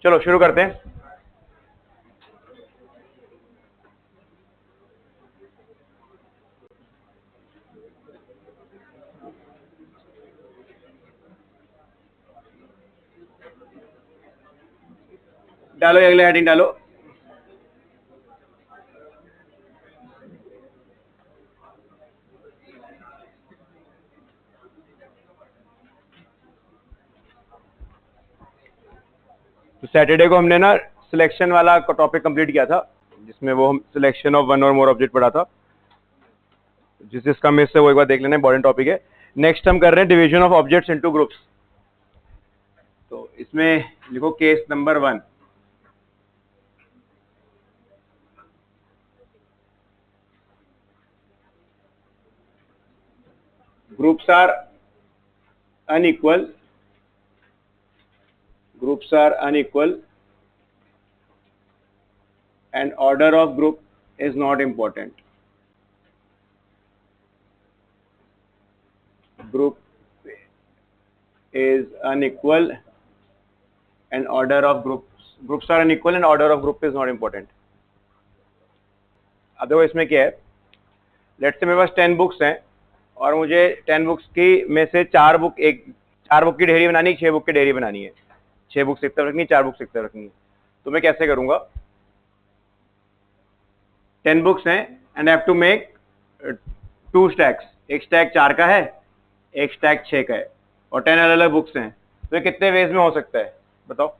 चलो शुरू करते हैं। डालो अगले हेडिंग डालो। तो सैटरडे को हमने ना सिलेक्शन वाला टॉपिक कंप्लीट किया था, जिसमें वो हम सिलेक्शन ऑफ वन और मोर ऑब्जेक्ट पढ़ा था। जिसका मिस है वो एक बार देख लेना, इंपॉर्टेंट टॉपिक है। नेक्स्ट हम कर रहे हैं division of objects into groups. तो इसमें लिखो case number 1। Groups are unequal, groups are unequal and order of group is not important. Group is unequal and order of groups are unequal and order of group is not important. अब देखो इसमें क्या है, let's say मेरे पास 10 books हैं और मुझे 10 books की में से 4 बुक की ढेरी बनानी है, 6 बुक की ढेरी बनानी है। 6 बुक्स एक तरफ रखनी है, 4 बुक्स एक तरफ रखनी है। तो मैं कैसे करूंगा? 10 बुक्स हैं and I have to make 2 stacks. एक स्टैक 4 का है, एक स्टैक 6 का है, और 10 अलग अलग बुक्स हैं। तो ये कितने वेज में हो सकता है बताओ?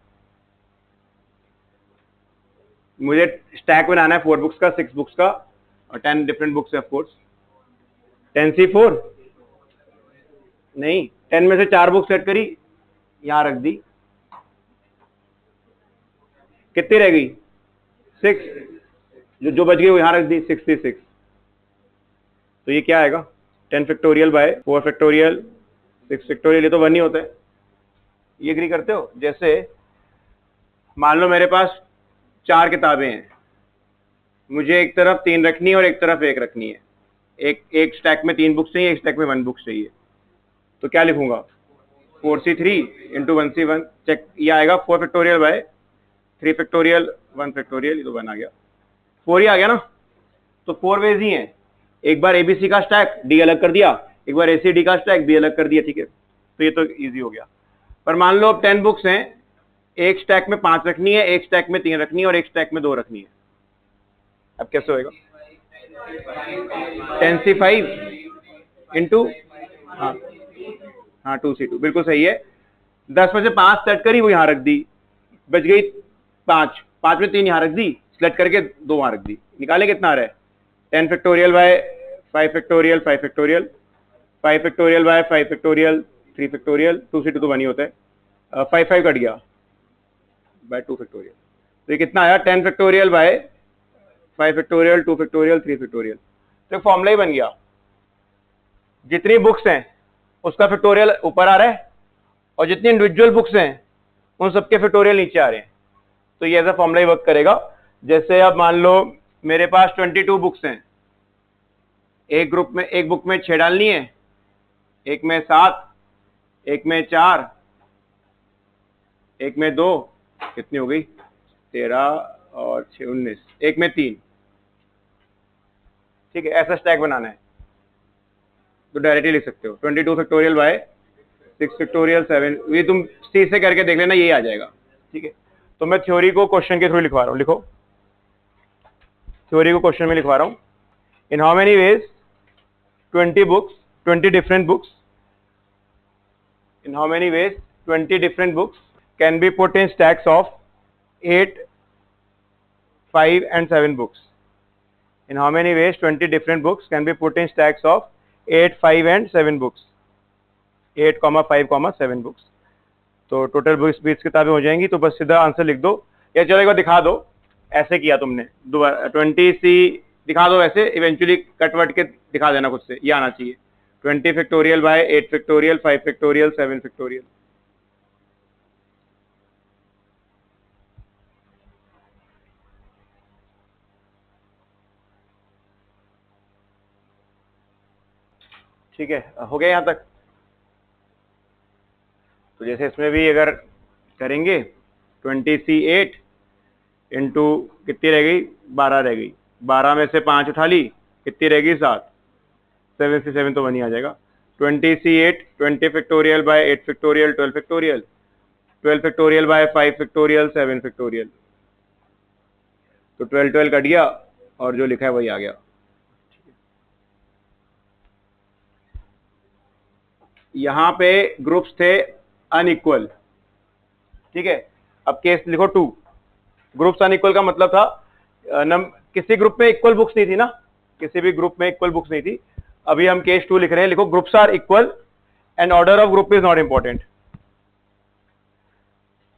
मुझे स्टैक बनाना है 4 बुक्स का, 6 बुक्स का, और 10 डिफरेंट बुक्स है ऑफ कोर्स। 10C4 नहीं, 10 में से 4 बुक सेट करी, यहां रख दी, कितनी रह गई? 6। जो बच गई वो यहां रख दी, 66। तो ये क्या आएगा? 10 फैक्टोरियल बाय 4 फैक्टोरियल 6 फैक्टोरियल, ये तो 1 ही होता है। ये एग्री करते हो? जैसे मान लो मेरे पास 4 किताबें हैं, मुझे एक तरफ 3 रखनी है और एक तरफ 1 रखनी है। एक स्टैक में 3 बुक्स चाहिए, एक स्टैक में 1 बुक चाहिए। तो क्या लिखूंगा? 4C3 इंटू 1C1 चेक, ये आएगा 4 फैक्टोरियल बाय 3 फैक्टोरियल 1 फैक्टोरियल, ये तो 1 आ गया, 4 ही आ गया ना। तो 4 वेज ही हैं। एक बार एबीसी का स्टैक डी अलग कर दिया, एक बार एसीडी का स्टैक बी अलग कर दिया, ठीक है। तो ये तो इजी हो गया। पर मान लो अब 10 बुक्स हैं, एक स्टैक में 5 रखनी है, एक स्टैक में 3 रखनी है और एक स्टैक में 2 रखनी है। अब कैसे होएगा? 10C5 इंटू हाँ 2C2, बिल्कुल सही है। 10 में से 5 सेट करी, वो यहां रख दी, बच गई 5। 5 में 3 यहां रख दी, सेलेक्ट करके 2 वहां रख दी। निकाले कितना आ रहा है? 10 factorial by 5 factorial 5 factorial 5 factorial bye 5 factorial 3 factorial, 2C2 तो 1 ही होता है। 5 5 कट गया बाय 2 फैक्टोरियल। तो ये कितना आया? 10 factorial by 5 factorial 2 factorial 3 factorial. तो फॉर्मूला ही बन गया। जितनी बुक्स हैं उसका फैक्टोरियल ऊपर आ रहा है और जितनी इंडिविजुअल बुक्स हैं उन सबके फैक्टोरियल नीचे आ रहे हैं। तो ये ऐसा फॉर्मूला ही वर्क करेगा। जैसे अब मान लो मेरे पास 22 बुक्स हैं, एक बुक में 6 डालनी है, एक में 7, एक में 4, एक में 2, कितनी हो गई? 13 और 6 19, एक में 3, ठीक है। ऐसा स्टैक बनाना है तो डायरेक्टली लिख सकते हो 22 फैक्टोरियल बाय 6 फैक्टोरियल 7। ये तुम सी से करके देख लेना, यही आ जाएगा, ठीक है। तो मैं थ्योरी को क्वेश्चन के थ्रू लिखवा रहा हूं, लिखो। थ्योरी को क्वेश्चन में लिखवा रहा हूं। इन how many ways 20 different books, in how many ways 20 different books can be put in stacks of 8, 5 and 7 books? In how many ways 20 different books can be put in stacks of 8, 5 and 7 books? 8, 5, 7 books। तो total books 20 किताबें हो जाएंगी। तो बस सीधा answer लिख दो, या चलो एक बार दिखा दो। ऐसे किया तुमने, 20C दिखा दो, ऐसे इवेंचुअली कटवट के दिखा देना खुद से, ये आना चाहिए। 20 factorial by 8 factorial 5 factorial 7 factorial. ठीक है, हो गया यहां तक? तो जैसे इसमें भी अगर करेंगे 20C8 इंटू कितनी रह गई, 12 रह गई, 12 में से 5 उठा ली, कितनी रहेगी 7, 7 से 7 तो 1 ही आ जाएगा। 20C8 20 factorial by 8 factorial 12 factorial, 12 factorial by 5 factorial 7 factorial. तो 12 12 कट गया और जो लिखा है वही आ गया। यहां पे ग्रुप्स थे अनइक्वल, ठीक है। अब केस लिखो 2, ग्रुप्स अनइक्वल का मतलब था किसी ग्रुप में इक्वल बुक्स नहीं थी ना, किसी भी ग्रुप में इक्वल बुक्स नहीं थी। अभी हम केस 2 लिख रहे हैं, लिखो groups are equal and order of group is not important.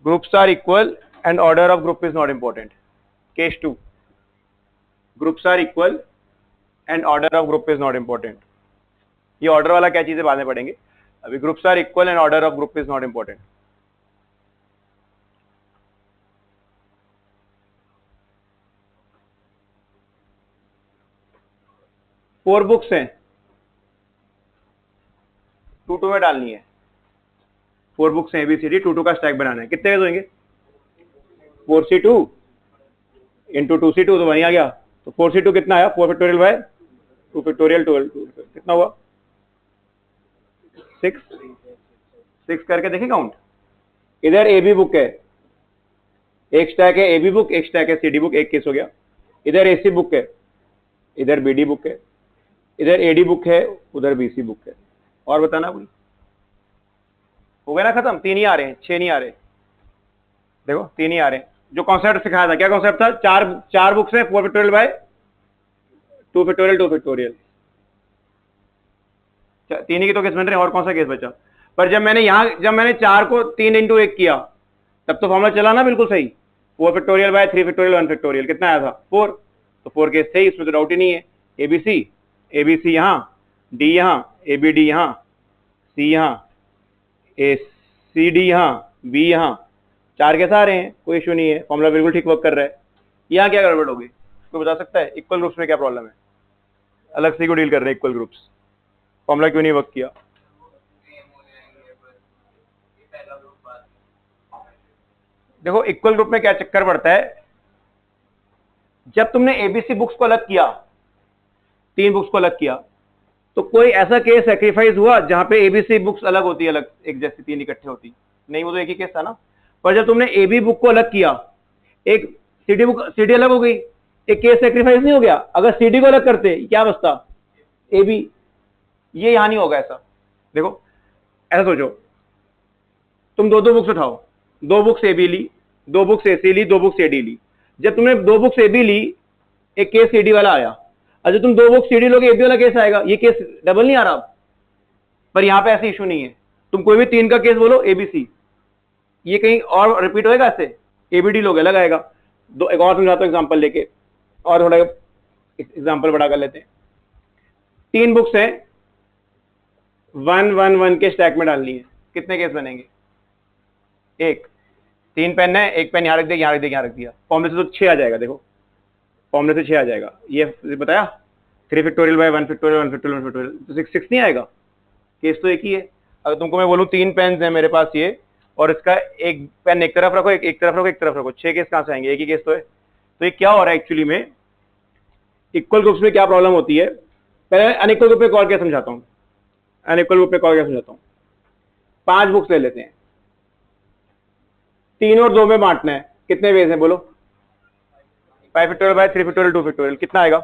Groups are equal and order of group is not important. Case 2, groups are equal and order of group is not important. ये order वाला क्या चीज है बाद में पढ़ेंगे, अभी groups are equal and order of group is not important. Four books हैं, 2 2 में डालनी है। 4 बुक्स हैं ABCD, 2 2 का स्टैक बनाना है। कितने होंगे, 4C2 इंटू 2C2 तो वहीं आ गया। तो 4C2 कितना आया, 4 फैक्टोरियल बाय 2 फैक्टोरियल 12, कितना हुआ 6 6 करके देखिए काउंट। इधर AB बुक है, एक स्टैक है AB बुक, एक स्टैक है CD बुक, एक केस हो गया। इधर AC बुक है, इधर BD बुक है, इधर AD बुक है, उधर BC बुक है। और बताना कोई, हो गया ना खत्म। 3 ही आ रहे हैं, 6 नहीं आ रहे। देखो 3 ही आ रहे हैं। जो कॉन्सेप्ट सिखाया था, क्या कॉन्सेप्ट था, चार बुक्स है, 4 फैक्टोरियल बाय 2 फैक्टोरियल 2 फैक्टोरियल। 3 ही की तो केस बन रहे हैं, और कौन सा केस बचा। पर जब मैंने 4 को 3 इंटू 1 किया तब तो फॉर्मूला चला ना बिल्कुल सही। 4 फैक्टोरियल बाय 3 फैक्टोरियल 1 फैक्टोरियल कितना आया था 4। तो 4 केस थे, इसमें तो डाउट ही नहीं है। ABC यहां, D यहां, ABD यहां, C यहां, ACD यहां, B यहां, 4 केस आ रहे हैं, कोई इशू नहीं है, फॉर्मूला बिल्कुल ठीक वर्क कर रहा है। यहाँ क्या गड़बड़ होगी, कोई बता सकता है इक्वल ग्रुप्स में क्या प्रॉब्लम है, अलग से क्यों डील कर रहे हैं इक्वल ग्रुप्स, फॉर्मूला क्यों नहीं वर्क किया। देखो इक्वल ग्रुप में क्या चक्कर पड़ता है, जब तुमने ABC बुक्स को अलग किया, 3 बुक्स को अलग किया, तो कोई ऐसा केस सैक्रिफाइस हुआ जहां पे ABC बुक्स अलग होती, अलग एक जैसी 3 इकट्ठे होती नहीं, वो तो एक ही केस था ना। पर जब तुमने AB बुक को अलग किया, एक CD अलग हो गई, एक केस सैक्रिफाइस नहीं हो गया। अगर CD को अलग करते क्या बचता, AB। ये यहां नहीं होगा ऐसा। देखो ऐसा सोचो, तुम 2 बुक्स उठाओ, 2 बुक्स AB ली, 2 बुक्स AC ली, 2 बुक्स AD ली। जब तुमने 2 बुक्स AB ली, एक केस CD वाला आया। अच्छा तुम 2 बुक्स CD लोगे, AB वाला केस आएगा, ये केस डबल नहीं आ रहा। पर यहां पे ऐसी इशू नहीं है, तुम कोई भी 3 का केस बोलो ABC, ये कहीं और रिपीट होएगा ऐसे, ABD लोगे अलग आएगा। एक और समझाता हूं एग्जांपल लेके, और थोड़ा एग्जांपल बड़ा कर लेते हैं। 3 बुक्स हैं, 1 1 1 के स्टैक में डालनी है, कितने केस बनेंगे, 1। 3 पेन है, एक पेन यहां रख दिया, यहां रख दिया, यहां रख दिया, फॉर्मूले से तो 6 आ जाएगा। देखो फॉर्मूले से 6 आ जाएगा, ये बताया 3 factorial by 1 factorial 1 factorial 1 factorial, तो 6 नहीं आएगा, केस तो एक ही है। अगर तुमको मैं बोलूं 3 पेन है मेरे पास ये, और इसका एक पेन एक तरफ रखो, एक तरफ रखो, एक तरफ रखो, 6 केस कहां से आएंगे, एक ही केस तो है। तो ये क्या हो रहा है एक्चुअली में, इक्वल ग्रुप्स में क्या प्रॉब्लम होती है। पहले अनइक्वल ग्रुप में और क्या समझाता हूं, अनइक्वल ग्रुप में और क्या समझाता हूं। 5 बुक्स ले लेते हैं, 3 और 2 में बांटना है, कितने वेज हैं बोलो, 5 फैक्टोरियल बाय 3 फैक्टोरियल 2 फैक्टोरियल, कितना आएगा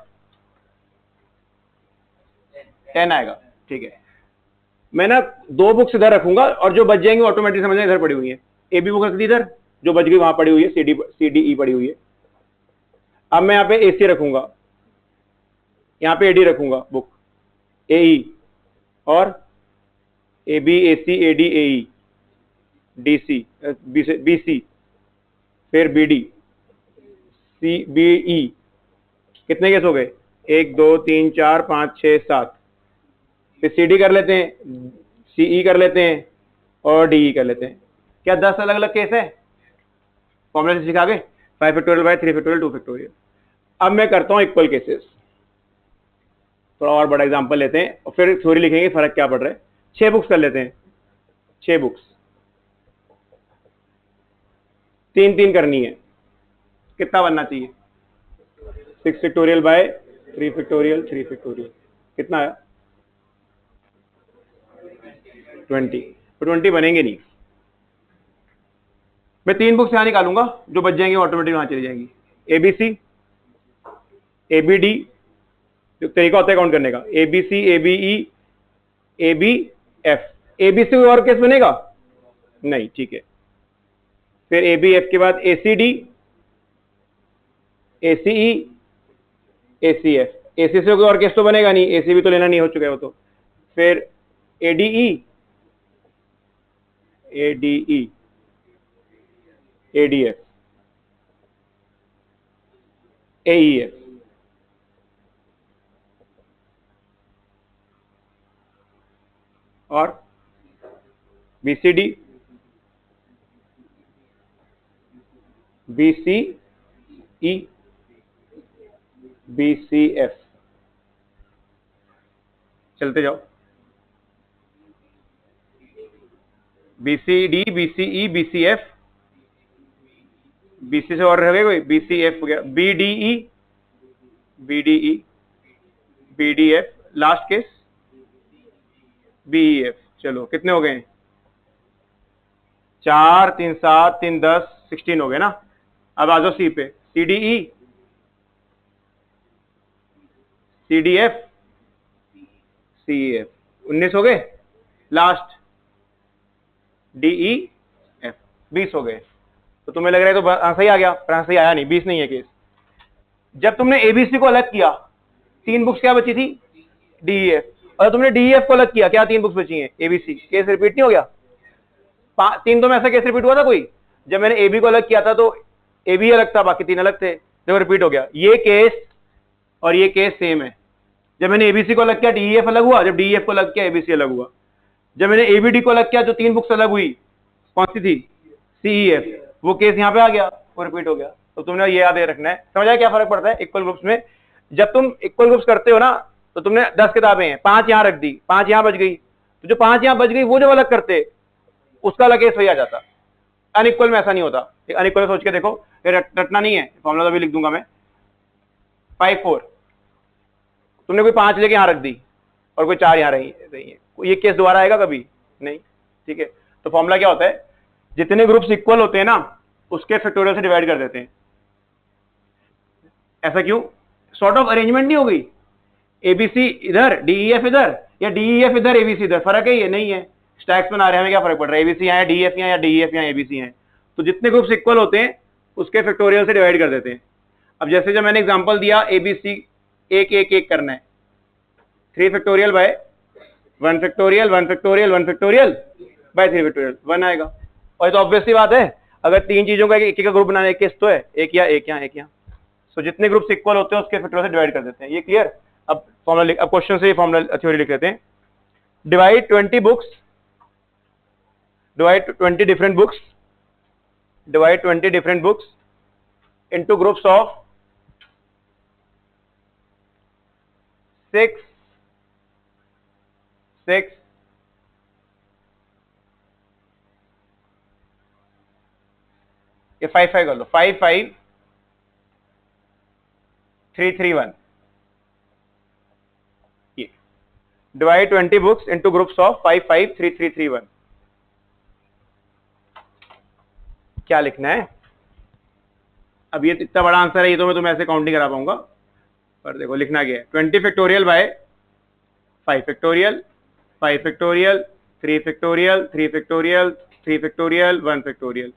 10 आएगा। ठीक है, मैं ना 2 बुक्स इधर रखूंगा और जो बच जाएंगे ऑटोमेटिक समझना इधर पड़ी हुई है। AB बुक रख दी इधर, जो बच गई वहां पड़ी हुई है, CDE पड़ी हुई है। अब मैं यहाँ पे AC रखूंगा, यहाँ पे AD रखूंगा बुक AE, और AB AC AD AE DC BC, फिर BD CBE, कितने केस हो गए, 1 2 3 4 5 6 7। फिर CD कर लेते हैं, CE कर लेते हैं, और DE कर लेते हैं। क्या 10 अलग अलग केस है, फॉर्मूला से सिखा के 5 फैक्टोरियल बाय 3 फैक्टोरियल 2 फैक्टोरियल। अब मैं करता हूं इक्वल केसेस, थोड़ा और बड़ा एग्जांपल लेते हैं और फिर थ्योरी लिखेंगे फर्क क्या पड़ रहा है। 6 बुक्स कर लेते हैं, 6 बुक्स, तीन तीन करनी है, कितना बनना चाहिए? 6 फैक्टोरियल बाय 3 फैक्टोरियल 3 फैक्टोरियल, कितना आया? 20। तो 20 बनेंगे नहीं। मैं 3 बुक्स यहां निकालूंगा, जो बच जाएंगे ऑटोमेटिक वहां चली जाएंगी। एबीसी, एबीडी, जो तरीका होता है काउंट करने का, ABC, ABE, AB F. ABC कोई और केस बनेगा? नहीं, ठीक है। फिर एबी एफ के बाद एसीडी, एसीई, एसीएफ। एसी से कोई और केस तो बनेगा नहीं, एसी भी तो लेना नहीं, हो चुका है वो तो। फिर एडीई, एडीई, एडीएफ, एईएफ, और बीसीडी, बीसीई, बीसीएफ। चलते जाओ, बीसीडी, बीसीई, बीसीएफ, बीसी से और रह गए कोई? बीसीएफ हो गया, BDE, BDE, BDF, last case BEF. चलो कितने हो गए? 4 3 7 3 10 16 हो गए ना। अब आ जाओ सी पे, सीडीई, सीडीएफ, सीईएफ, 19 हो गए। लास्ट डीई एफ, 20 हो गए। तो तुम्हें लग रहा है तो सही आ गया, पर सही आया नहीं, 20 नहीं है केस। जब तुमने एबीसी को अलग किया, 3 बुक्स क्या बची थी? डीईएफ। और तुमने डीईएफ को अलग किया, क्या 3 बुक्स बची हैं? एबीसी। केस रिपीट नहीं हो गया? 3 तो में ऐसा केस रिपीट हुआ था कोई? जब मैंने एबी को अलग किया था तो एबी अलग था, बाकी 3 अलग थे, देखो रिपीट हो गया। ये केस और ये केस सेम है। जब मैंने एबीसी को अलग किया डीईएफ अलग हुआ, जब डीईएफ को अलग किया एबीसी अलग हुआ। जब मैंने एबीडी को अलग किया जो 3 बुक्स अलग हुई, कौन सी थी? सीईएफ। वो केस यहां पे आ गया, वो रिपीट हो गया। तो तुमने ये याद रखना है। समझ आया क्या फर्क पड़ता है इक्वल ग्रुप्स में? जब तुम इक्वल ग्रुप्स करते हो ना, तो तुमने 10 किताबें हैं, 5 यहां रख दी, 5 यहां बच गई, तो जो 5 यहां बच गई वो जब अलग करते, उसका अलग केस वही आ जाता। अनइक्वल में ऐसा नहीं होता। अनइक्वल सोच के देखो, रटना नहीं है, फॉर्मूला तो भी लिख दूंगा मैं। 5 4, तुमने कोई 5 लेके यहां रख दी और कोई 4 यहां रही है, ये केस दोबारा आएगा कभी नहीं, ठीक है। तो फॉर्मूला क्या होता है? जितने ग्रुप्स इक्वल होते हैं ना, उसके फैक्टोरियल से डिवाइड कर देते हैं। ऐसा क्यों? सॉर्ट ऑफ अरेंजमेंट नहीं हो गई? एबीसी इधर, डीईएफ इधर, या डीईएफ इधर, एबीसी इधर, फर्क है ये? नहीं है। स्टैक्स बना रहे हैं, हमें क्या फर्क पड़ रहा है? एबीसी या डीईएफ या डीईएफ या एबीसी है। तो जितने ग्रुप्स इक्वल होते हैं उसके फैक्टोरियल से डिवाइड कर देते हैं। अब जैसे जब मैंने एग्जांपल दिया, एबीसी एक एक एक करना है, 3 factorial by 1 factorial 1 factorial 1 factorial by 3 factorial 1 आएगा। और ये तो ऑब्वियस सी बात है, अगर 3 चीजों का एक का ग्रुप बनाना है, केस तो है, एक या एक यहाँ एक यहाँ। सो जितने ग्रुप्स इक्वल होते हैं उसके फैक्टोरियल से डिवाइड कर देते हैं। ये क्लियर? अब फॉर्मूला, अब क्वेश्चन से फॉर्मूला थ्योरी लिख लेते हैं। Divide 20 books, divide 20 different books, divide 20 different books into groups of 6 6 ये 5 5 कर लो, 5 5 3 3 1। ये divide 20 books into groups of 5 5 3 3 3 1। क्या लिखना है? अब ये इतना बड़ा आंसर है, ये तो मैं तुम्हें ऐसे काउंटिंग करा पाऊंगा, पर देखो लिखना क्या है। 20 factorial by 5 factorial 5 factorial 3 factorial 3 factorial 3 factorial 1 factorial.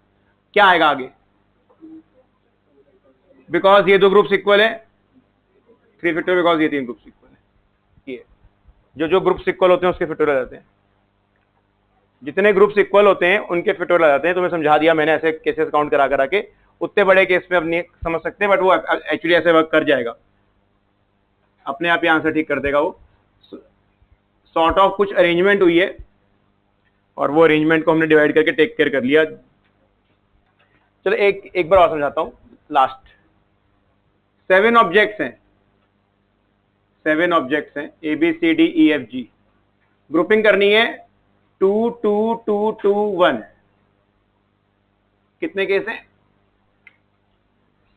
क्या आएगा आगे? बिकॉज ये 2 ग्रुप्स इक्वल है, 3 फैक्टोरियल, बिकॉज ये 3 ग्रुप्स इक्वल है। ये जो ग्रुप्स इक्वल होते हैं उसके फैक्टोरियल आ जाते हैं। जितने ग्रुप्स इक्वल होते हैं उनके फैक्टोरियल आ जाते हैं। तुम्हें समझा दिया मैंने, ऐसे केसेस काउंट करा करा के। उतने बड़े केस में अब नहीं समझ सकते, बट वो एक्चुअली ऐसे वर्क कर जाएगा, अपने आप ही आंसर ठीक कर देगा वो। सॉर्ट ऑफ कुछ अरेंजमेंट हुई है और वो अरेंजमेंट को हमने डिवाइड करके टेक केयर कर लिया। चलो एक बार और समझाता हूं। लास्ट 7 ऑब्जेक्ट्स हैं, 7 ऑब्जेक्ट्स हैं, A B C D E F G. Grouping करनी है 2 2 2 2 1। कितने केस हैं?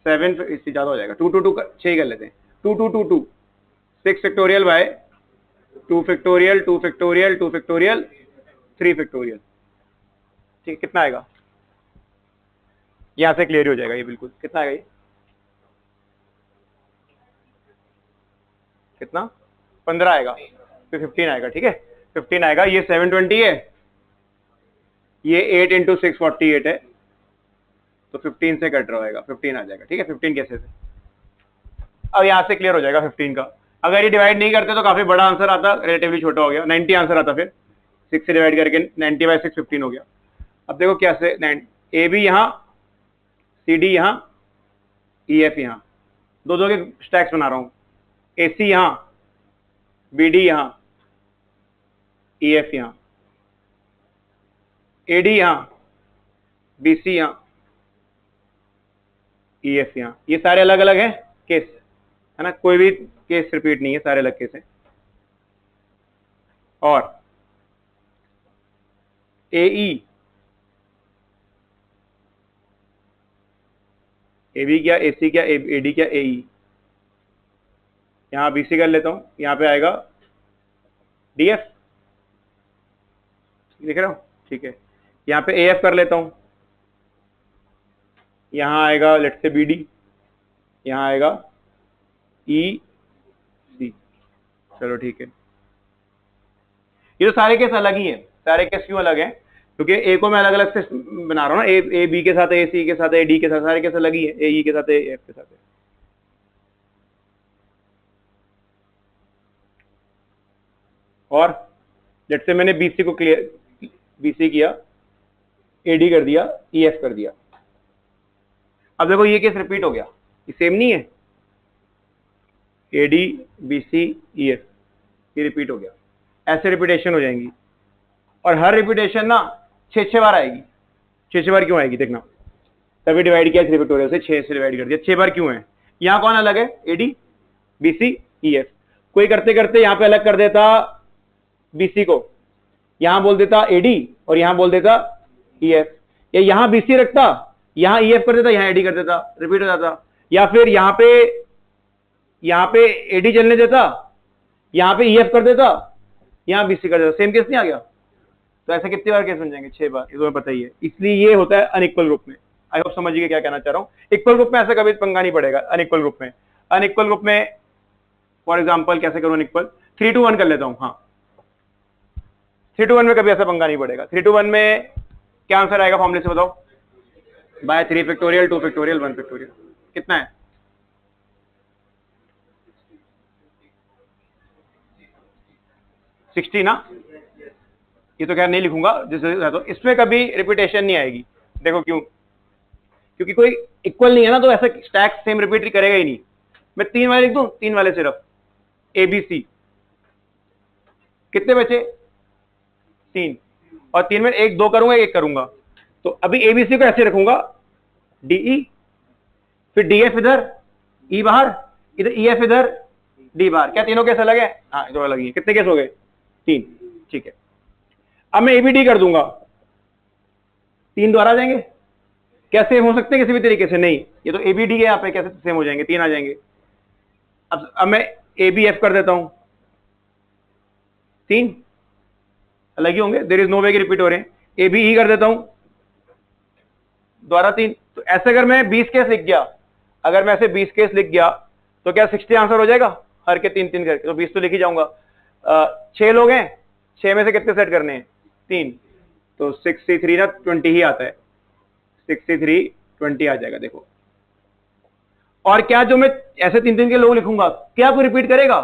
7, इससे ज्यादा हो जाएगा, 2 2 2 6 कर लेते हैं, 2 2 2 2 6 factorial by 2 factorial 2 factorial 2 factorial 3 factorial. ठीक, कितना आएगा? यहां से क्लियर हो जाएगा ये बिल्कुल। कितना आएगा ये? कितना? 15 आएगा, फिर 15 आएगा। ठीक है, 15 आएगा। ये 720 है, ये 8 इंटू 6 48 है, तो 15 से कट रहा होगा, 15 आ जाएगा। ठीक है, 15 कैसे से? अब यहां से क्लियर हो जाएगा 15 का। अगर ये डिवाइड नहीं करते तो काफी बड़ा आंसर आता, रिलेटिवली छोटा हो गया, 90 आंसर आता। फिर 6 से डिवाइड करके 90 बाय 6 15 हो गया। अब देखो कैसे, ए बी यहाँ, सी डी यहाँ, ई एफ यहाँ, दो दो के स्टैक्स बना रहा हूं। ए सी यहाँ, बी डी यहाँ, ई एफ यहाँ, ए डी यहाँ, बी सी यहाँ, ई एफ यहाँ। ये सारे अलग अलग हैं केस, है ना, कोई भी केस रिपीट नहीं है, सारे अलग केस हैं। और ए ई, ए बी क्या, ए सी क्या, ए डी क्या, ए ई। यहां बी सी कर लेता हूं, यहां पे आएगा डी एफ, देख रहे हो? ठीक है, यहां पे ए एफ कर लेता हूं, यहां आएगा लेट्स से बी डी, यहां आएगा ई सी। चलो ठीक है, ये तो सारे केस अलग ही हैं। सारे केस क्यों अलग हैं? क्योंकि ए को मैं अलग अलग से बना रहा हूं ना, ए बी के साथ, ए सी के साथ, ए डी के साथ, सारे केस अलग ही है, ए ई के साथ, ए एफ के साथ है। और लेट्स से मैंने बीसी को क्लियर, बीसी किया, एडी कर दिया, ईएफ कर दिया। अब देखो ये केस रिपीट हो गया, ये सेम नहीं है, एडी बीसी ईएफ, ये रिपीट हो गया। ऐसे रिपीटेशन हो जाएंगी, और हर रिपीटेशन ना 6 बार आएगी। 6 बार क्यों आएगी देखना, तभी डिवाइड किया 3 फैक्टोरियल से, 6 से डिवाइड कर दिया। 6 बार क्यों है? यहां कौन अलग है? AD BC EF. कोई करते करते यहां पे अलग कर देता बीसी को, यहां बोल देता एडी और यहां बोल देता ईएफ, या यहां बीसी रखता, यहां ईएफ कर देता, यहां एडी कर देता, रिपीट हो जाता। या फिर यहां पे एडी चलने देता, यहां पे ईएफ कर देता, यहां बीसी कर देता, सेम केस नहीं आ गया? तो ऐसे कितनी बार केस बन जाएंगे? 6 बार, ये तुम्हें पता ही है। इसलिए ये होता है अनइक्वल ग्रुप में। आई होप समझ गए क्या कहना चाह रहा हूं। इक्वल ग्रुप में ऐसा कभी पंगा नहीं पड़ेगा। अनइक्वल ग्रुप में, अनइक्वल ग्रुप में फॉर एग्जांपल कैसे करूं अनइक्वल, 3 to 1 कर लेता हूं। हाँ, 3 to 1 में कभी ऐसा पंगा नहीं पड़ेगा। 3 to 1 में क्या आंसर आएगा फॉर्मूले से बताओ? By 3 factorial 2 factorial 1 factorial. कितना है? 60 ना? ये तो खैर नहीं लिखूंगा, जिससे तो इसमें कभी रिपीटेशन नहीं आएगी। देखो क्यों? क्योंकि कोई इक्वल नहीं है ना, तो ऐसा स्टैक सेम रिपीट करेगा ही नहीं। मैं 3 वाले लिख दूं, 3 वाले सिर्फ ए बी सी, कितने बचे? 3, और 3 में 1 2 करूंगा, 1 करूंगा। तो अभी एबीसी को ऐसे रखूंगा, डीई, फिर डीएफ इधर, ई बाहर, इधर ईएफ इधर, डी बाहर। क्या तीनों केस अलग है? हाँ, दो अलग ही है। कितने केस हो गए? 3। ठीक है, अब मैं एबीडी कर दूंगा, 3 द्वारा आ जाएंगे। क्या सेम हो सकते हैं किसी भी तरीके से? नहीं, ये तो एबीडी है, यहाँ पे कैसे सेम हो जाएंगे? 3 आ जाएंगे। अब मैं एबीएफ कर देता हूं, 3 अलग ही होंगे, देयर इज नो वे कि रिपीट हो रहे हैं। एबीई कर देता हूं, द्वारा 3। तो ऐसे अगर मैं 20 केस लिख गया, अगर मैं ऐसे 20 केस लिख गया, तो क्या 60 आंसर हो जाएगा हर के 3 3 करके? तो 20 तो लिख ही जाऊंगा। 6 लोग हैं, 6 में से कितने सेट करने हैं? 3, तो 63 ना 20 ही आता है, 63 20 आ जाएगा। देखो, और क्या जो मैं ऐसे 3 3 के लोग लिखूंगा, क्या कोई रिपीट करेगा?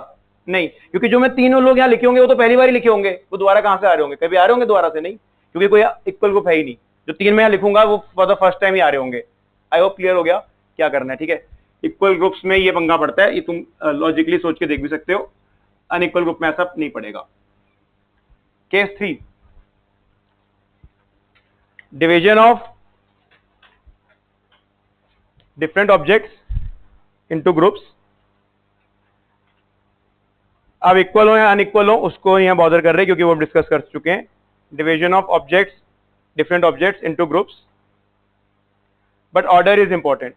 नहीं, क्योंकि जो मैं 3 लोग यहाँ लिखे होंगे वो तो पहली बार ही लिखे होंगे, वो दोबारा कहां से आ रहे होंगे? कभी आ रहे होंगे दोबारा से? नहीं, क्योंकि कोई इक्वल ग्रुप है ही नहीं। जो 3 में यहाँ लिखूंगा वो फॉर द फर्स्ट टाइम ही आ रहे होंगे। आई होप क्लियर हो गया क्या करना है। ठीक है, इक्वल ग्रुप्स में ये पंगा पड़ता है, ये तुम लॉजिकली सोच के देख भी सकते हो। अनइक्वल ग्रुप में ऐसा नहीं पड़ेगा। Case 3, division of different objects into groups. अब इक्वल हो या अनइक्वल हो उसको यहां बॉदर कर रहे हैं, क्योंकि वो डिस्कस कर चुके हैं। Division of objects, different objects into groups, but order is important.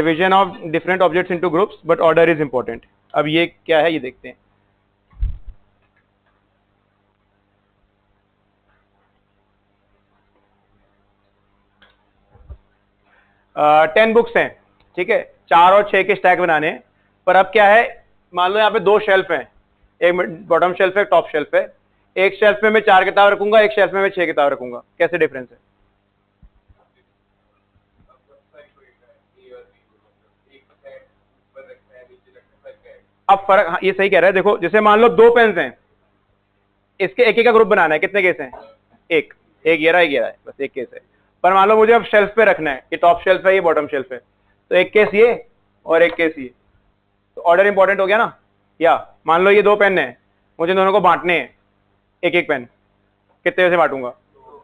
Division of different objects into groups but order is important. अब ये क्या है ये देखते हैं। 10 बुक्स हैं, ठीक है, 4 और 6 के स्टैक बनाने हैं। पर अब क्या है, मान लो यहाँ पे 2 शेल्फ हैं, एक बॉटम शेल्फ है, टॉप शेल्फ है। एक शेल्फ में मैं 4 किताब रखूंगा, एक शेल्फ में मैं 6 किताब रखूंगा, कैसे डिफरेंस है? अब फर्क, हाँ ये सही कह रहा है। देखो जैसे मान लो 2 पेन्स हैं, इसके एक का ग्रुप बनाना है, कितने केस हैं? एक एक ये रहा है, बस एक केस है। पर मान लो मुझे अब शेल्फ पे रखना है, ये टॉप शेल्फ है, ये बॉटम शेल्फ है, तो एक केस ये और एक केस ये, तो ऑर्डर इंपॉर्टेंट हो गया ना। या मान लो ये 2 पेन है, मुझे दोनों को बांटने हैं, एक एक पेन, कितने से बांटूंगा?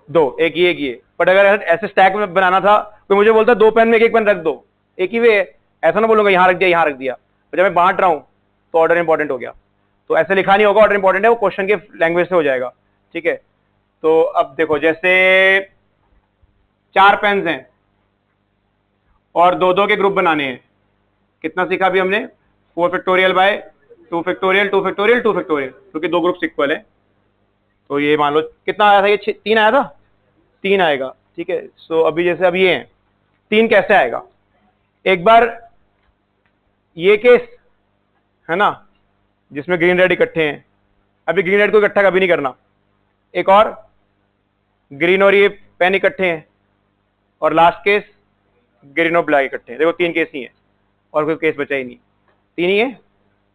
2, एक ये। बट अगर ऐसे स्टैक में बनाना था तो मुझे बोलता 2 पेन में एक पेन रख दो, एक ही वे है, ऐसा ना बोलूंगा यहाँ रख दिया यहाँ रख दिया। तो जब मैं बांट रहा हूं तो ऑर्डर इंपॉर्टेंट हो गया। तो ऐसे लिखा नहीं होगा ऑर्डर इंपॉर्टेंट है, वो क्वेश्चन के लैंग्वेज से हो जाएगा, ठीक है। तो अब देखो जैसे 4 पेन्स हैं और 2 के ग्रुप बनाने हैं, कितना सीखा अभी हमने? 4 factorial by 2 factorial 2 factorial 2 factorial, क्योंकि 2 ग्रुप्स इक्वल है। तो ये मान लो कितना आया था, ये 3 आया था, 3 आएगा, ठीक है। सो अभी जैसे अब ये है 3 कैसे आएगा? एक बार ये केस है ना जिसमें ग्रीन रेड इकट्ठे हैं, अभी ग्रीन रेड को इकट्ठा कभी नहीं करना। एक और ग्रीन और ये पेन इकट्ठे हैं, और लास्ट केस ग्रीन और ब्लैक इकट्ठे हैं। देखो 3 केस ही हैं और कोई केस बचा ही नहीं, 3 ही है।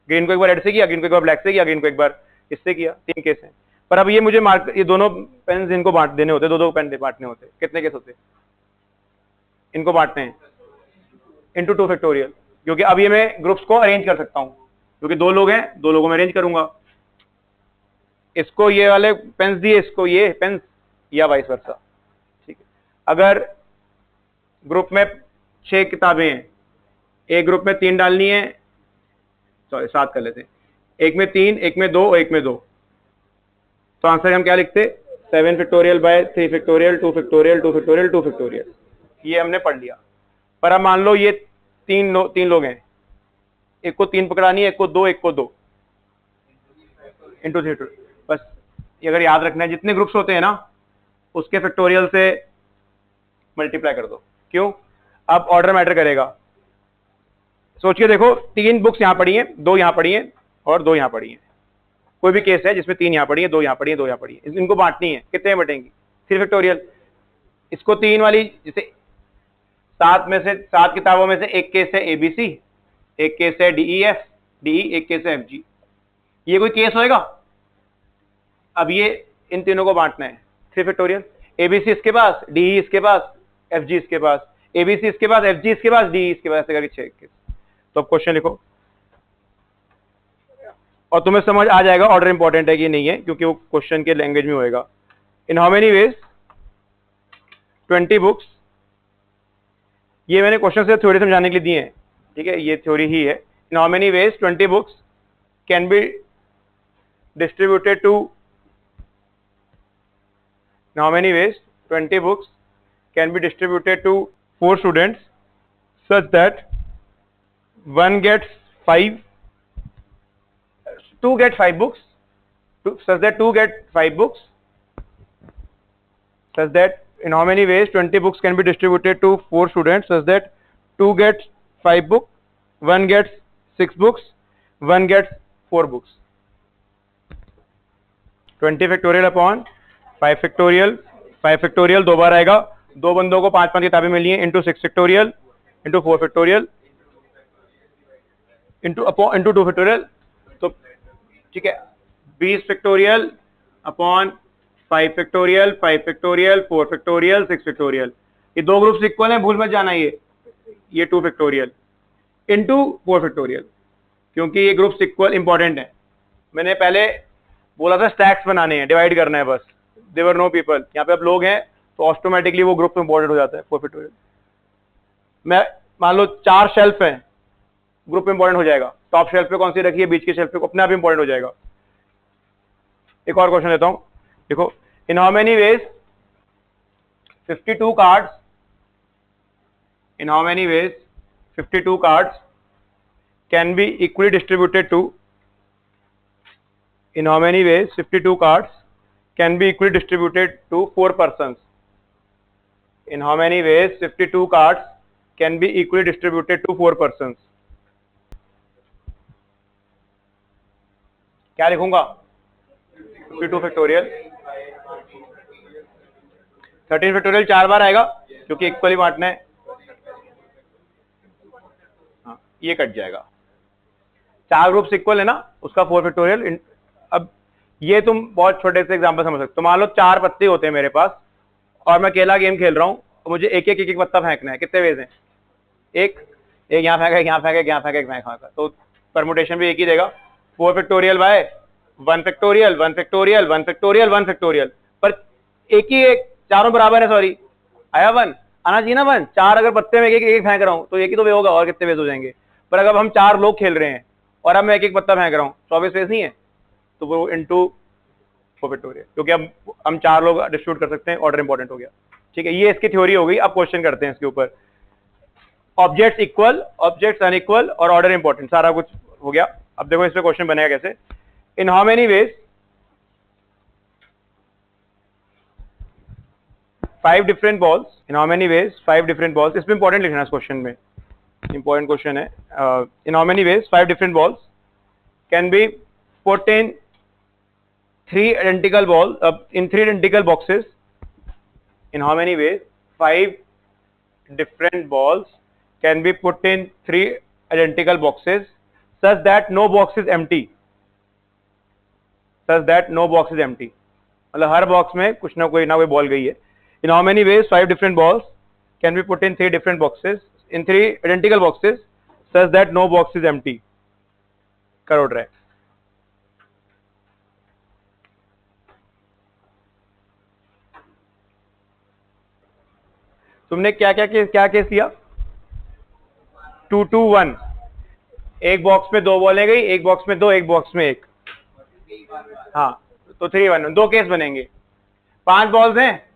ग्रीन को एक बार रेड से किया, ग्रीन को एक बार ब्लैक से किया, ग्रीन को एक बार इससे किया, 3 केस हैं। पर अब ये मुझे मार्क, ये दोनों पेन इनको बांट देने होते, 2 पेन बांटने होते, कितने केस होते? इनको बांटते हैं इंटू 2 फैक्टोरियल, क्योंकि अब ये मैं ग्रुप्स को अरेंज कर सकता हूं, क्योंकि 2 लोग हैं, 2 लोगों में अरेंज करूंगा। इसको ये वाले पेन्स दिए, इसको ये पेन्स, या वाइस वर्सा, ठीक है। अगर ग्रुप में 6 किताबें हैं, एक ग्रुप में 3 डालनी है, सॉरी 7 कर लेते हैं, एक में 3, एक में 2 और एक में 2, तो आंसर हम क्या लिखते? 7 factorial by 3 factorial 2 factorial 2 factorial 2 factorial. ये हमने पढ़ लिया। पर अब मान लो ये 3 लोग हैं, एक को 3 पकड़ानी है, एक को 2, एक को 2 इंटू 3। बस ये अगर याद रखना है, जितने ग्रुप्स होते हैं ना उसके फैक्टोरियल से मल्टीप्लाई कर दो। क्यों? अब ऑर्डर मैटर करेगा। सोच के देखो, 3 बुक्स यहां पड़ी हैं, 2 यहां पड़ी हैं और 2 यहां पड़ी हैं। कोई भी केस है जिसमें 3 यहां पड़ी है, 2 यहां पड़ी है, 2 यहां पड़ी है, इनको बांटनी है, कितने बटेंगी? 3 फैक्टोरियल। इसको 3 वाली, जैसे 7 किताबों में से एक केस है एबीसी, एक केस है डीईएफ डीई, एक केस है एफजी। ये कोई केस होएगा? अब ये इन तीनों को बांटना है, 3 फैक्टोरियल। एबीसी इसके पास, डीई इसके पास, एफजी इसके पास, एबीसी इसके पास, एफजी इसके पास, डीई इसके पास, ऐसे करके 6 केस। तो अब क्वेश्चन लिखो और तुम्हें समझ आ जाएगा ऑर्डर इंपॉर्टेंट है कि नहीं है, क्योंकि वो क्वेश्चन के लैंग्वेज में होएगा। इन हाउ मेनी वेज 20 बुक्स, ये मैंने क्वेश्चन से थ्योरी समझाने के लिए दिए हैं, ठीक है, ये थ्योरी ही है। In how many ways 20 books can be distributed to, in how many ways 20 books can be distributed to 4 students such that 2 get 5 books, such that 2 get 5 books, such that in how many ways 20 books can be distributed to 4 students such that 2 gets 5 books, 1 gets 6 books, 1 gets 4 books। 20 factorial upon 5 factorial, 5 factorial 2 बार आएगा, 2 बंदों को 5 किताबें मिली हैं, into 6 factorial into 4 factorial into 2 factorial. तो ठीक है, 20 factorial upon 5 factorial, 5 factorial, 4 factorial, 6 factorial. ये 2 groups equal हैं, भूल मत जाना। ये 2 फैक्टोरियल इंटू 4 फैक्टोरियल, क्योंकि ये ग्रुप्स इक्वल इंपॉर्टेंट है। मैंने पहले बोला था स्टैक्स बनाने हैं, डिवाइड करना है बस। देवर नो पीपल, यहाँ पे अब लोग हैं तो ऑटोमेटिकली वो ग्रुप इंपॉर्टेंट हो जाता है 4 फैक्टोरियल। मैं मान लो 4 शेल्फ हैं, ग्रुप इंपॉर्टेंट हो जाएगा। टॉप शेल्फ पे कौन सी रखी है, बीच के शेल्फ पे, अपने आप इंपॉर्टेंट हो जाएगा। एक और क्वेश्चन देता हूं, देखो, इन how many veg 52 cards, in how many veg 52 cards can be equally distributed to, in how many ways 52 cards can be equally distributed to 4 persons? In how many ways 52 cards can be equally distributed to 4 persons? क्या लिखूंगा? 52 factorial 13 factorial 4 बार आएगा क्योंकि equally बांटना है। हाँ, ये cut जाएगा। 4 groups equal है ना, उसका 4 फैक्टोरियल। अब ये तुम बहुत छोटे से एग्जांपल समझ सकते हो। मान लो 4 पत्ते होते हैं मेरे पास और मैं अकेला गेम खेल रहा हूँ, मुझे एक एक पत्ता फेंकना है। कितने वेज हैं? एक यहाँ फेंका, एक यहाँ फेंका, एक यहाँ फेंका, एक यहाँ फेंका, तो परमुटेशन भी एक ही देगा। 4 factorial by 1 factorial 1 factorial 1 factorial 1 factorial, पर एक ही एक, चारों बराबर है। सॉरी, आया 1, आना चाहिए ना 1। 4 अगर पत्ते में एक एक फेंक रहा हूँ तो एक ही तो वे होगा, और कितने वेज हो जाएंगे? पर अगर हम 4 लोग खेल रहे हैं और अब मैं एक एक पत्ता फेंक रहा हूँ, 24 वेज नहीं है, तो वो इंटू 4 फैक्टोरियल, क्योंकि अब हम 4 लोग डिस्ट्रीब्यूट कर सकते हैं। ऑर्डर इंपॉर्टेंट हो गया। ठीक है, ये इसकी थ्योरी हो गई। अब क्वेश्चन करते हैं इसके ऊपर। ऑब्जेक्ट्स इक्वल, ऑब्जेक्ट्स अनइक्वल और ऑर्डर इंपॉर्टेंट, सारा कुछ हो गया। अब देखो इस पे क्वेश्चन बनेगा कैसे। इन how many veg 5 different balls, in how many veg 5 different balls, इसमें इंपॉर्टेंट लिखना है इस क्वेश्चन में, इंपॉर्टेंट क्वेश्चन है। In how many veg 5 different balls can be put in 3 identical balls, in 3 identical boxes. In how many ways 5 different balls can be put in 3 identical boxes such that no box is empty, such that no box is empty, मतलब हर box में कुछ ना कोई ball गई है। In how many ways 5 different balls can be put in 3 different boxes, in 3 identical boxes such that no box is empty? करो try. तुमने क्या केस किया? 2 2 1, एक बॉक्स में 2 बॉलें गई, एक बॉक्स में 2, एक बॉक्स में 1। हाँ, तो 3 1 2 केस बनेंगे। 5 बॉल्स हैं,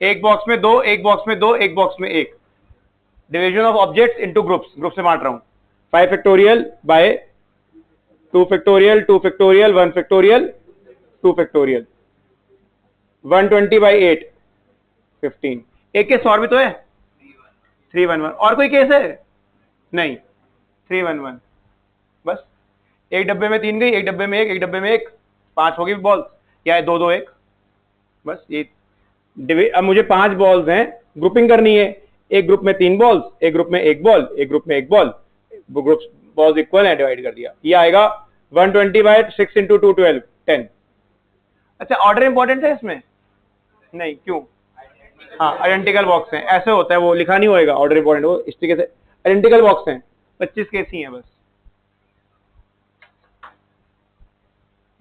एक बॉक्स में 2, एक बॉक्स में 2, एक बॉक्स में 1। Division of objects into groups, group से बांट रहा हूं। 5 factorial by 2 factorial 2 factorial 1 factorial 2 factorial, 120 by 8 15। एक केस और भी तो है, 3 1 1। और कोई केस है? नहीं, 3 1 1 बस। एक डब्बे में 3 गई, एक डब्बे में 1, एक डब्बे में 1, 5 होगी बॉल्स, या 2 2 1, बस। ये अब मुझे 5 बॉल्स हैं, ग्रुपिंग करनी है। एक ग्रुप में 3 बॉल्स, एक ग्रुप में 1 बॉल, एक ग्रुप में 1 बॉल, ग्रुप्स बॉल्स इक्वल है, डिवाइड कर दिया। ये आएगा 120 बाय 6 इंटू 2 12 10। अच्छा, ऑर्डर इंपॉर्टेंट है इसमें? नहीं, क्यों? हाँ, आइडेंटिकल बॉक्स हैं, ऐसे होता है, वो लिखा नहीं होएगा ऑर्डर इंपॉर्टेंट, वो इस तरीके से आइडेंटिकल बॉक्स हैं। 25 केस ही हैं बस।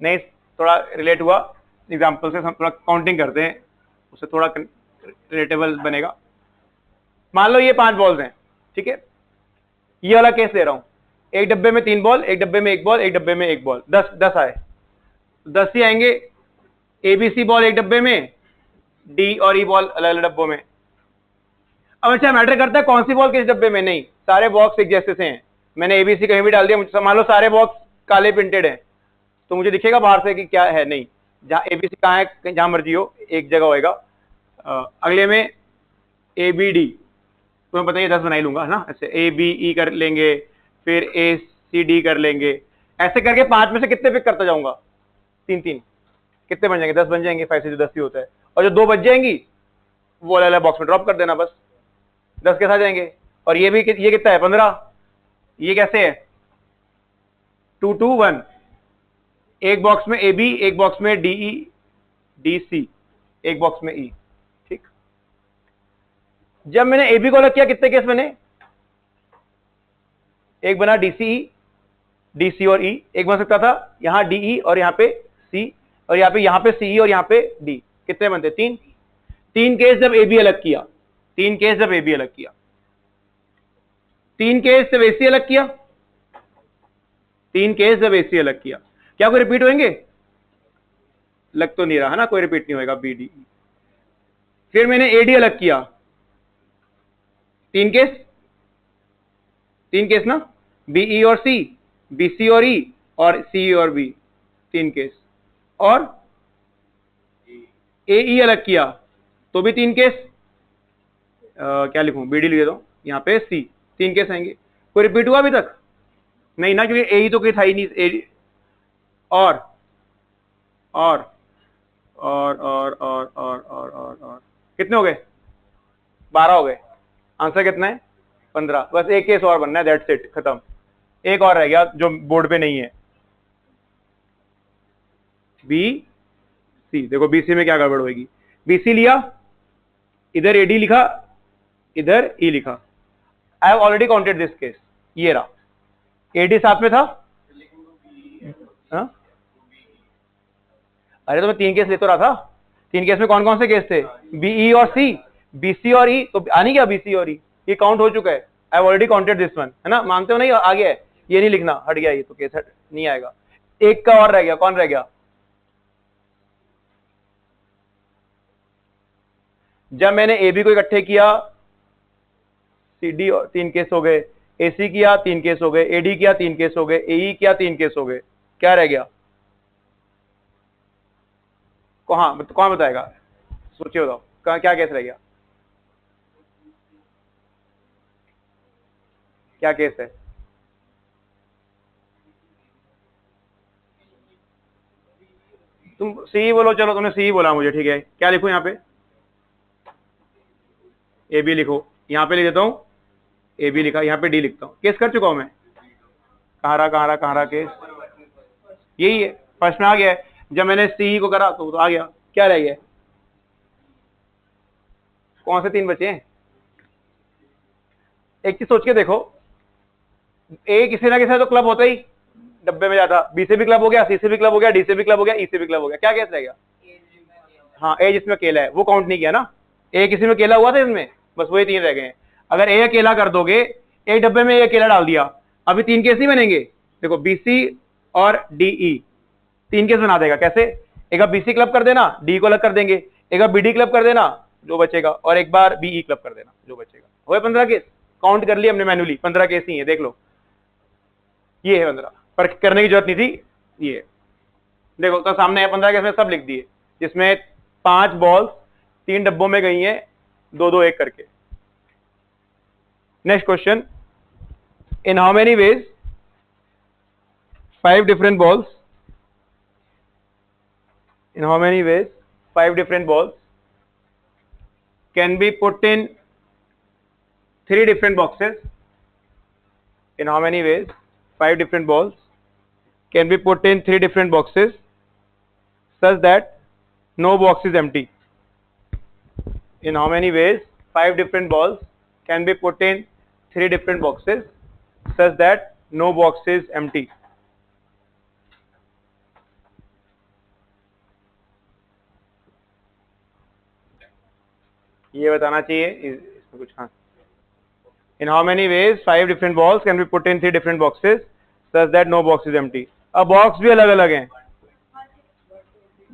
नहीं, थोड़ा रिलेट हुआ एग्जांपल से, हम थोड़ा काउंटिंग करते हैं, उससे थोड़ा रिलेटेबल बनेगा। मान लो ये 5 बॉल्स हैं, ठीक है, ये वाला केस ले रहा हूं। एक डब्बे में 3 बॉल, एक डब्बे में 1 बॉल, एक डब्बे में 1 बॉल, 10 आए, 10 ही आएंगे। ABC बॉल एक डब्बे में, D और E बॉल अलग अलग डब्बों में। अब अच्छा, मैटर करता है कौन सी बॉल किस डब्बे में? नहीं, सारे बॉक्स एक जैसे से हैं। मैंने ABC कहीं भी डाल दिया, मुझे मान लो सारे बॉक्स काले प्रिंटेड हैं, तो मुझे दिखेगा बाहर से कि क्या है? नहीं, जहां ABC कहाँ है, जहां मर्जी हो, एक जगह होएगा। अगले में ABD, तुम्हें पता है 10 बना ही लूंगा, है ना? ऐसे ABE कर लेंगे, फिर ACD कर लेंगे, ऐसे करके 5 में से कितने पिक करता जाऊंगा? 3 3, कितने बन जाएंगे? 10 बन जाएंगे। 5 से जो 10 ही होता है, और जो 2 बच जाएंगी वो अलग अलग बॉक्स में ड्रॉप कर देना, बस 10 कैसे आ जाएंगे। और ये भी, ये कितना है? 15। ये कैसे है? 2 2 1, एक बॉक्स में AB, एक बॉक्स में DE DC, एक बॉक्स में E। ठीक, जब मैंने AB को अलग किया, कितने केस बने? एक बना DC और E, एक बन सकता था यहां DE और यहां पे C, और यहां पे CE और यहां पे D। कितने बनते? 3। 3 केस जब AB अलग किया, 3 केस जब AB अलग किया, 3 केस जब AC अलग किया, 3 केस जब AC अलग किया, क्या कोई रिपीट होंगे? लग तो नहीं रहा है ना, कोई रिपीट नहीं होगा BD। फिर मैंने AD अलग किया, 3 केस, तीन केस ना, बीई और सी, बीसी और ई, और सी और बी, तीन केस। और ए अलग किया तो भी तीन केस। क्या लिखूं, बीडी लिख देता हूं, यहाँ पे सी, तीन केस आएंगे। कोई रिपीट हुआ अभी तक नहीं ना, क्योंकि ए तो कोई था ही नहीं। ए और और और और और और और कितने हो गए, 12 हो गए। आंसर कितना है, 15। बस एक केस और बनना है, दैट्स इट, खत्म। एक और रह गया जो बोर्ड पे नहीं है, बी सी। देखो बीसी में क्या गड़बड़ होगी, बीसी लिया, इधर एडी लिखा, इधर ई लिखा। I have already counted this case, ये रहा, एडी साथ में था। हा? अरे तो मैं तीन केस ले तो रहा था, तीन केस में कौन कौन से केस थे, बीई और सी, बीसी और ई, तो आ नहीं गया बीसी और ई, ये काउंट हो चुका है। I have already counted this one, है ना, मानते हो नहीं, आ गया है, ये नहीं लिखना, हट गया ये तो केस, नहीं आएगा। एक का और रह गया, कौन रह गया, जब मैंने ए बी को इकट्ठे किया, सी डी तीन केस हो गए, एसी किया तीन केस हो गए, एडी किया तीन केस हो गए, एई किया तीन केस हो गए, क्या रह गया, कौन बताएगा, सोचिए बताओ, क्या केस रह गया, क्या केस है, तुम सी बोलो, चलो तुमने सी बोला मुझे, ठीक है, क्या लिखो यहाँ पे, ए बी लिखो, यहाँ पे लिख देता हूँ, ए बी लिखा, यहाँ पे डी लिखता हूँ, केस कर चुका हूं मैं, कहाँ रहा केस, यही है, फर्स्ट में आ गया है। जब मैंने सी को करा तो आ गया, क्या रह गया, कौन से तीन बचे हैं, एक चीज सोच के देखो, ए किसी ना किसी तो क्लब होता ही, डब्बे में जाता, बी से भी क्लब हो गया, सी से भी क्लब हो गया, डी से भी क्लब हो गया, ई से भी क्लब हो गया, क्या केस रह गया, हाँ ए जिसमें अकेला है, वो काउंट नहीं किया ना, ए किसी में अकेला हुआ था इसमें, बस वही तीन रह गए हैं। अगर ए अकेला कर दोगे, एक डब्बे में ए अकेला डाल दिया, अभी तीन केस नहीं बनेंगे, देखो बीसी और डीई, तीन केस बना देगा, कैसे, एक बार बीसी क्लब कर देना, डी को अलग कर देंगे, एक बार बीडी क्लब कर देना जो बचेगा, और एक बार बीई क्लब कर देना जो बचेगा, हो 15 केस, काउंट कर लिया हमने मैन्युअली, 15 केस ही है, देख लो, ये है 15, पर करने की जरूरत नहीं थी, ये देखो तो सामने है 15 केस में सब लिख दिए, जिसमें 5 बॉल्स 3 डब्बों में गई हैं, 2-2 एक करके। Next question, in how many veg 5 different balls, in how many ways 5 different balls can be put in 3 different boxes, in how many ways 5 different balls can be put in 3 different boxes such that no box is empty, in how many ways 5 different balls can be put in 3 different boxes such that no box is empty, ये बताना चाहिए इसमें कुछ, हाँ, in how many ways 5 different balls can be put in 3 different boxes such that no box is empty। अब box भी अलग अलग हैं,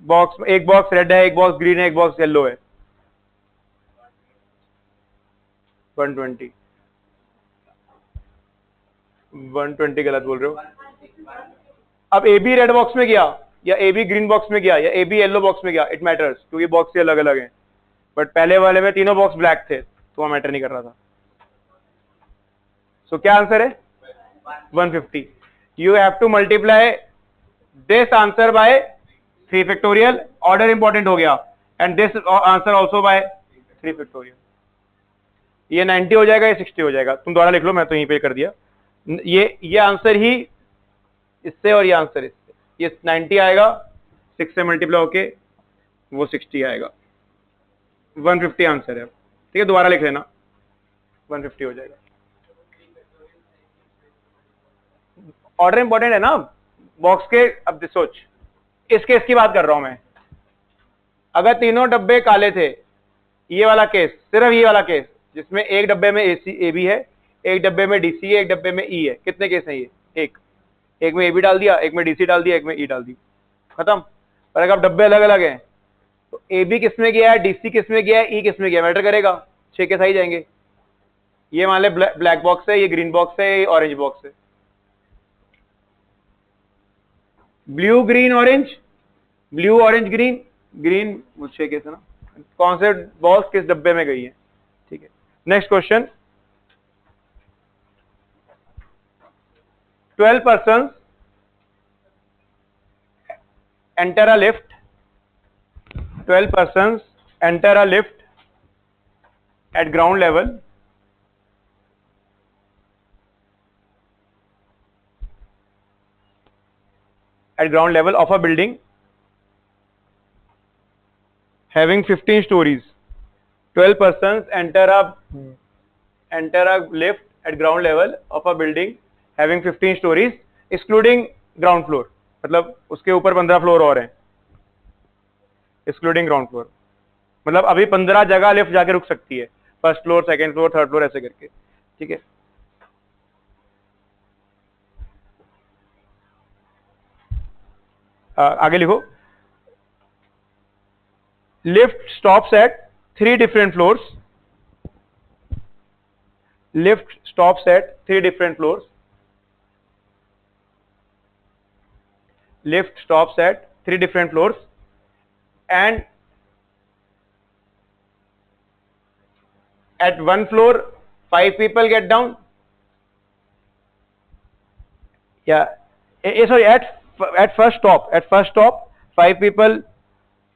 बॉक्स, एक बॉक्स रेड है, एक बॉक्स ग्रीन है, एक बॉक्स येलो है, 120 गलत बोल रहे हो। अब ए बी रेड बॉक्स में गया, या ए बी ग्रीन बॉक्स में गया, या ए बी येलो बॉक्स में गया, इट मैटर्स, क्योंकि बॉक्स से अलग अलग हैं, बट पहले वाले में तीनों बॉक्स ब्लैक थे तो वह मैटर नहीं कर रहा था। सो क्या आंसर है, 150। You have to multiply this answer by 3 factorial, order important हो गया, and this answer also by 3 factorial. ये 90 हो जाएगा, ये 60 हो जाएगा, तुम दोबारा लिख लो, मैं तो यहीं पे कर दिया, ये आंसर ही इससे, और ये आंसर इससे, ये 90 आएगा, 6 से मल्टीप्लाई होके वो 60 आएगा, 150 आंसर है। ठीक है, दोबारा लिख लेना, 150 हो जाएगा। ऑर्डर इंपॉर्टेंट है ना बॉक्स के। अब सोच, इस केस की बात कर रहा हूं मैं, अगर तीनों डब्बे काले थे, ये वाला केस, सिर्फ ये वाला केस जिसमें एक डब्बे में ए बी है, एक डब्बे में डीसी है, एक डब्बे में ई है, कितने केस हैं ये, एक में ए बी डाल दिया, एक में डीसी डाल दिया, एक में ई डाल दी, खत्म। पर अगर डब्बे अलग अलग हैं तो ए बी किस में गया है, डीसी किस में गया है, ई किस में गया, मैटर करेगा, 6 केस आ ही जाएंगे। ये मान ले ब्लैक बॉक्स है, ये ग्रीन बॉक्स है, ये ऑरेंज बॉक्स है। Blue green orange, blue orange green, green मुझे कैसे ना, कौन से बॉक्स किस डब्बे में गई है। ठीक है, next question. 12 persons enter a lift, 12 persons enter a lift at ground level, of a building having 15 stories. 12 persons enter a lift at ground level of a building having 15 stories excluding ground floor, मतलब उसके ऊपर 15 floor और हैं, excluding ground floor, मतलब अभी 15 जगह lift जाके रुक सकती है, first floor, second floor, third floor, ऐसे करके। ठीक है, आगे लिखो। Lift stops at 3 different floors, lift stops at 3 different floors, lift stops at 3 different floors, and at one floor 5 people get down, sorry, at first stop 5 people,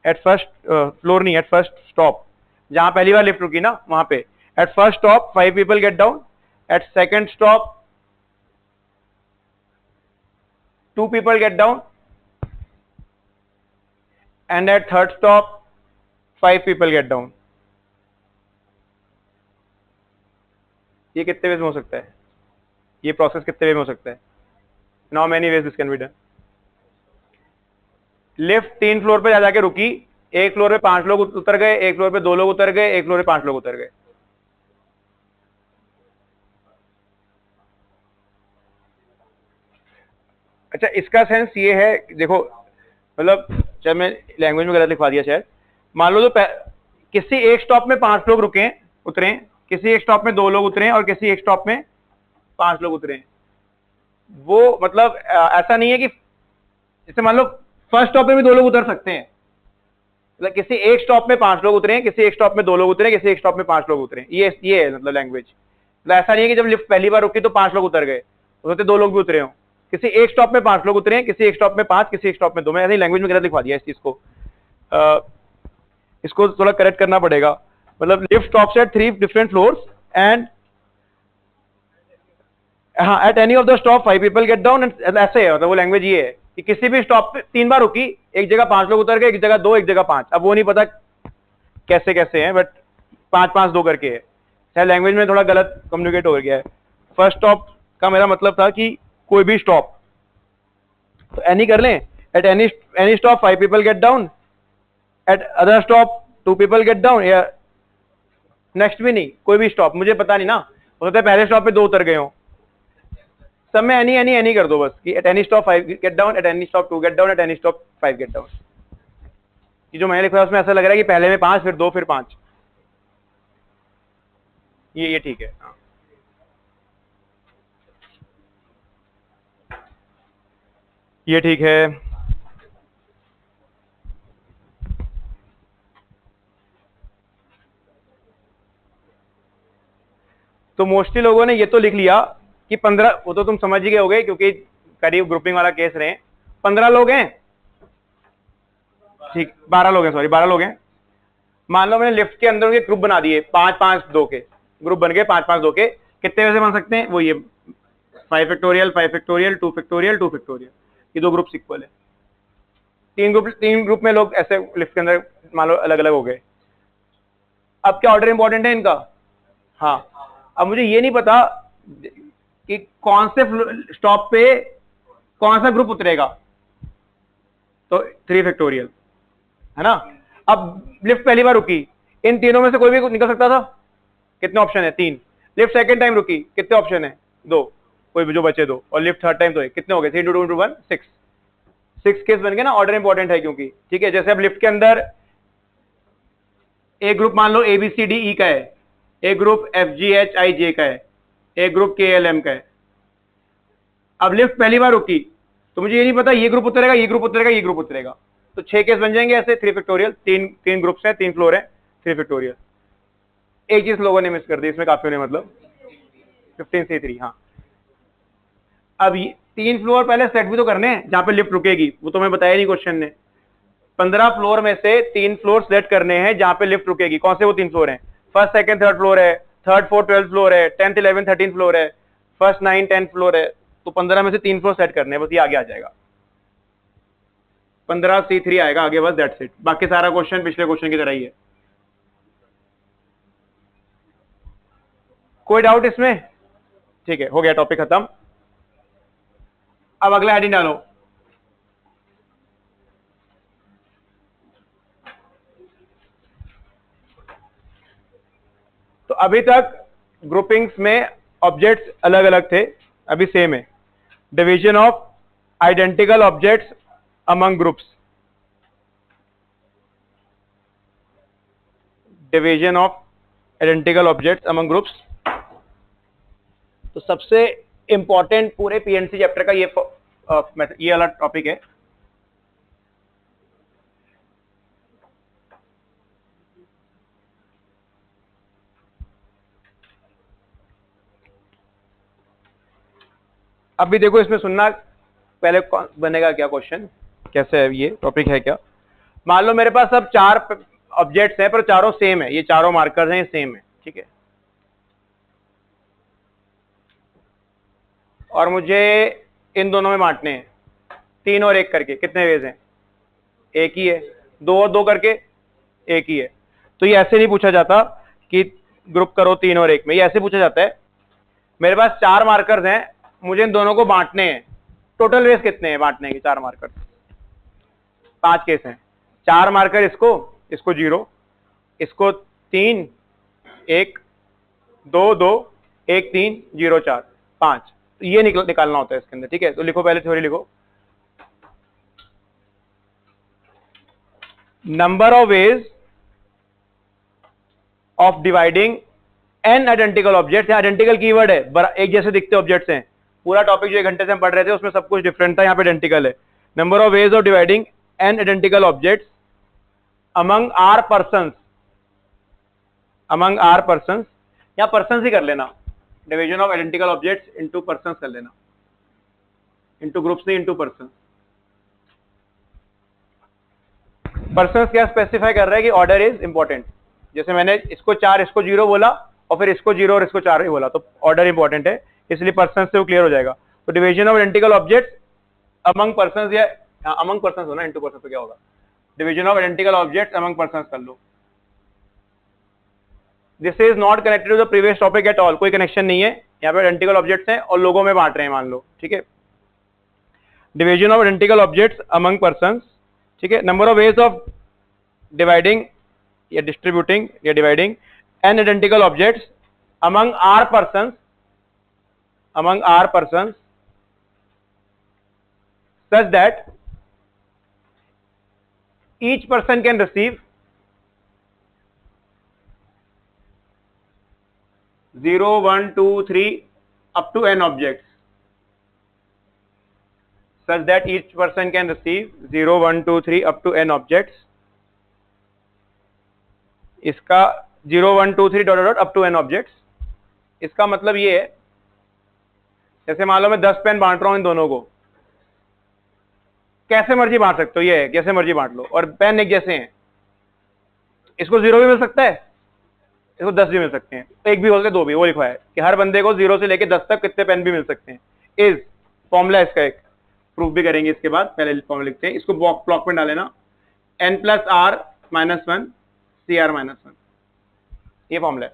at first floor नहीं, at first stop, जहां पहली बार lift रुकी ना वहां पे, at first stop 5 people get down, at second stop 2 people get down, and at third stop 5 people get down। ये कितने veg में हो सकता है, ये प्रोसेस कितने वे में हो सकता है? Now many ways this can be done. Lift 3 floor पे जा जाके रुकी, एक फ्लोर पे 5 लोग उतर गए, एक फ्लोर पे 2 लोग उतर गए, एक फ्लोर पे 5 लोग उतर गए। अच्छा, इसका सेंस ये है, देखो मतलब जब मैं लैंग्वेज में गलत लिखवा दिया शायद, मान लो तो किसी एक स्टॉप में 5 लोग रुके उतरे, किसी एक स्टॉप में 2 लोग उतरे और किसी एक स्टॉप में 5 लोग उतरे, वो मतलब ऐसा नहीं है कि जैसे मान लो फर्स्ट स्टॉप में भी 2 लोग उतर सकते हैं, मतलब किसी एक स्टॉप में 5 लोग उतरे, किसी एक स्टॉप में 2 लोग उतरे, किसी एक स्टॉप में 5 लोग उतरे, ये है मतलब लैंग्वेज। मतलब ऐसा नहीं है कि जब लिफ्ट पहली बार रुकी तो 5 लोग उतर गए, उसमें 2 लोग भी उतरे हों, किसी एक स्टॉप में 5 लोग उतरे, किसी एक स्टॉप में 5, किसी एक स्टॉप में 2। मैं ऐसे ही लैंग्वेज में गलत लिखवा दिया इस चीज को, इसको थोड़ा करेक्ट करना पड़ेगा। मतलब lift stops at 3 different floors and हाँ at any of the stop 5 people get down, ऐसे है, मतलब वो लैंग्वेज ये है कि किसी भी स्टॉप पे 3 बार रुकी, एक जगह 5 लोग उतर गए, एक जगह 2, एक जगह 5, अब वो नहीं पता कैसे कैसे हैं, बट 5-5-2 करके है। शायद लैंग्वेज में थोड़ा गलत कम्युनिकेट हो गया है। फर्स्ट स्टॉप का मेरा मतलब था कि कोई भी स्टॉप, तो एनी कर लें, at any stop 5 people get down, eight other stop 2 people get down, या नेक्स्ट भी नहीं, कोई भी स्टॉप, मुझे पता नहीं ना, हो सकता है पहले स्टॉप पे 2 उतर गए हो, सब में एनी कर दो बस कि at any stop 5 get down, at any stop 2 get down, at any stop 5 get down। ये जो मैंने लिखा है उसमें ऐसा लग रहा है कि पहले में 5, फिर 2, फिर 5, ये ठीक है। हाँ, ये ठीक है। तो मोस्टली लोगों ने ये तो लिख लिया कि 15, वो तो तुम समझ ही गए होगे क्योंकि करीब ग्रुपिंग वाला केस रहे। 15 लोग हैं, ठीक, 12 लोग हैं, सॉरी 12 लोग हैं। मान लो मैंने लिफ्ट के अंदर उनके ग्रुप बना दिए 5-5-2 के, ग्रुप बन गए 5-5-2 के। कितने वैसे बन सकते हैं? वो ये 5 फैक्टोरियल, 5 फैक्टोरियल, 2 फैक्टोरियल, 2 फैक्टोरियल, ये 2 ग्रुप इक्वल है। 3 ग्रुप में लोग ऐसे लिफ्ट के अंदर मान लो अलग अलग हो गए। अब क्या ऑर्डर इंपॉर्टेंट है इनका? हाँ, अब मुझे ये नहीं पता कि कौन से स्टॉप पे कौन सा ग्रुप उतरेगा, तो 3 फैक्टोरियल है ना। अब लिफ्ट पहली बार रुकी, इन तीनों में से कोई भी निकल सकता था। कितने ऑप्शन है? 3। लिफ्ट सेकंड टाइम रुकी, कितने ऑप्शन है? 2, कोई भी जो बचे 2, और लिफ्ट थर्ड टाइम तो है, कितने हो गए? 3 × 2 × 1 6 केस बन गए ना। ऑर्डर इंपॉर्टेंट है क्योंकि, ठीक है, जैसे अब लिफ्ट के अंदर एक ग्रुप मान लो ABCDE का है, एक ग्रुप FGHIJ का है, एक ग्रुप KLM का है। अब लिफ्ट पहली बार रुकी तो मुझे ये नहीं पता ये ग्रुप उतरेगा, ये ग्रुप उतरेगा, ये ग्रुप उतरेगा, तो 6 केस बन जाएंगे ऐसे 3 फैक्टोरियल। तीन ग्रुप्स हैं, 3 फ्लोर है, 3 फैक्टोरियल। एक चीज लोगों ने मिस कर दी इसमें, काफी ने, मतलब 15C3। हाँ, अब 3 फ्लोर पहले सेट भी तो करने हैं जहां पे लिफ्ट रुकेगी, वो तो मैं बताया नहीं क्वेश्चन ने। 15 फ्लोर में से 3 फ्लोर सेलेक्ट करने हैं जहां पे लिफ्ट रुकेगी। कौन से वो 3 फ्लोर हैं? फर्स्ट, सेकंड, थर्ड फ्लोर है, थर्ड, फोर्थ, 12th फ्लोर है, 10th, 11th, 13th फ्लोर है, फर्स्ट, 9, 10th फ्लोर है। तो 15 में से 3 फ्लोर सेट करने हैं, बस ये आगे आ जाएगा। 15C3 आएगा आगे, बस दैट्स इट। बाकी सारा क्वेश्चन पिछले क्वेश्चन की तरह ही है। कोई डाउट इसमें? ठीक है, हो गया, टॉपिक खत्म। अब अगला हेडिंग डालो। तो अभी तक ग्रुपिंग्स में ऑब्जेक्ट्स अलग अलग थे, अभी सेम है। Division of identical objects among groups. Division of identical objects among groups. तो सबसे इंपॉर्टेंट पूरे पीएनसी चैप्टर का ये वाला टॉपिक है। अभी देखो, इसमें सुनना पहले बनेगा क्या क्वेश्चन, कैसे है ये टॉपिक है क्या। मान लो मेरे पास अब 4 ऑब्जेक्ट्स हैं, पर चारों सेम है, ये चारों मार्कर्स हैं, ये सेम है, ठीक है। और मुझे इन दोनों में बांटने हैं, 3 और 1 करके। कितने वेज हैं? एक ही है। 2 और 2 करके एक ही है। तो ये ऐसे नहीं पूछा जाता कि ग्रुप करो 3 और 1 में, ये ऐसे पूछा जाता है मेरे पास 4 मार्कर्स हैं, मुझे इन दोनों को बांटने हैं। टोटल वेज कितने हैं बांटने के? 4 मार्कर, 5 केस हैं। 4 मार्कर, इसको 0, इसको 3, 1, 2, 2, 1, 3, 0, 4, 5। तो ये निकालना होता है इसके अंदर, ठीक है। तो लिखो, पहले थ्योरी लिखो। Number of ways of dividing n identical object. Identical keyword है, एक जैसे दिखते ऑब्जेक्ट्स हैं। पूरा टॉपिक जो 1 घंटे से हम पढ़ रहे थे उसमें सब कुछ डिफरेंट था, यहाँ पे आइडेंटिकल है। Number of ways of dividing n identical objects among r persons. Among r persons, या पर्सन्स ही कर लेना। Division of identical objects into persons कर लेना, इनटू ग्रुप्स नहीं, इनटू पर्सन्स। पर्सन्स क्या स्पेसिफाई कर रहा है कि ऑर्डर इज इंपॉर्टेंट। जैसे मैंने इसको 4, इसको 0 बोला, और फिर इसको 0 और इसको 4 ही बोला, तो ऑर्डर इंपॉर्टेंट है, इसलिए पर्सन से वो क्लियर हो जाएगा। तो division of identical objects among persons, या अमंग पर्सन्स होना, इनटू पर्सन्स तो क्या होगा? Division of identical objects among persons कर लो। This is not connected to the previous topic at all, कोई कनेक्शन नहीं है। यहाँ पे आइडेंटिकल ऑब्जेक्ट्स हैं और लोगों में बांट रहे हैं, मान लो, ठीक है। Division of identical objects among persons, ठीक है। Number of ways of dividing या डिस्ट्रीब्यूटिंग या dividing n identical objects among r persons, among r persons such that each person can receive 0, 1, 2, 3 up to n objects, such that each person can receive 0, 1, 2, 3 up to n objects। इसका 0, 1, 2, 3 dot dot up to n objects. इसका मतलब ये है, जैसे मान लो मैं 10 pen बांट रहा हूं इन दोनों को, कैसे मर्जी बांट सकते हो, ये है कैसे मर्जी बांट लो, और पेन एक जैसे हैं। इसको 0 भी मिल सकता है, इसको 10 भी मिल सकते हैं, एक भी हो सकता है, 2 भी। वो लिखा है कि हर बंदे को 0 से लेके 10 तक कितने पेन भी मिल सकते हैं। इज फॉर्मूला इसका, एक प्रूफ भी करेंगे इसके बाद, पहले फॉर्मूला लिखते हैं। इसको ब्लॉक में डालेना, n+r-1 CR-1, ये फॉर्मूला है।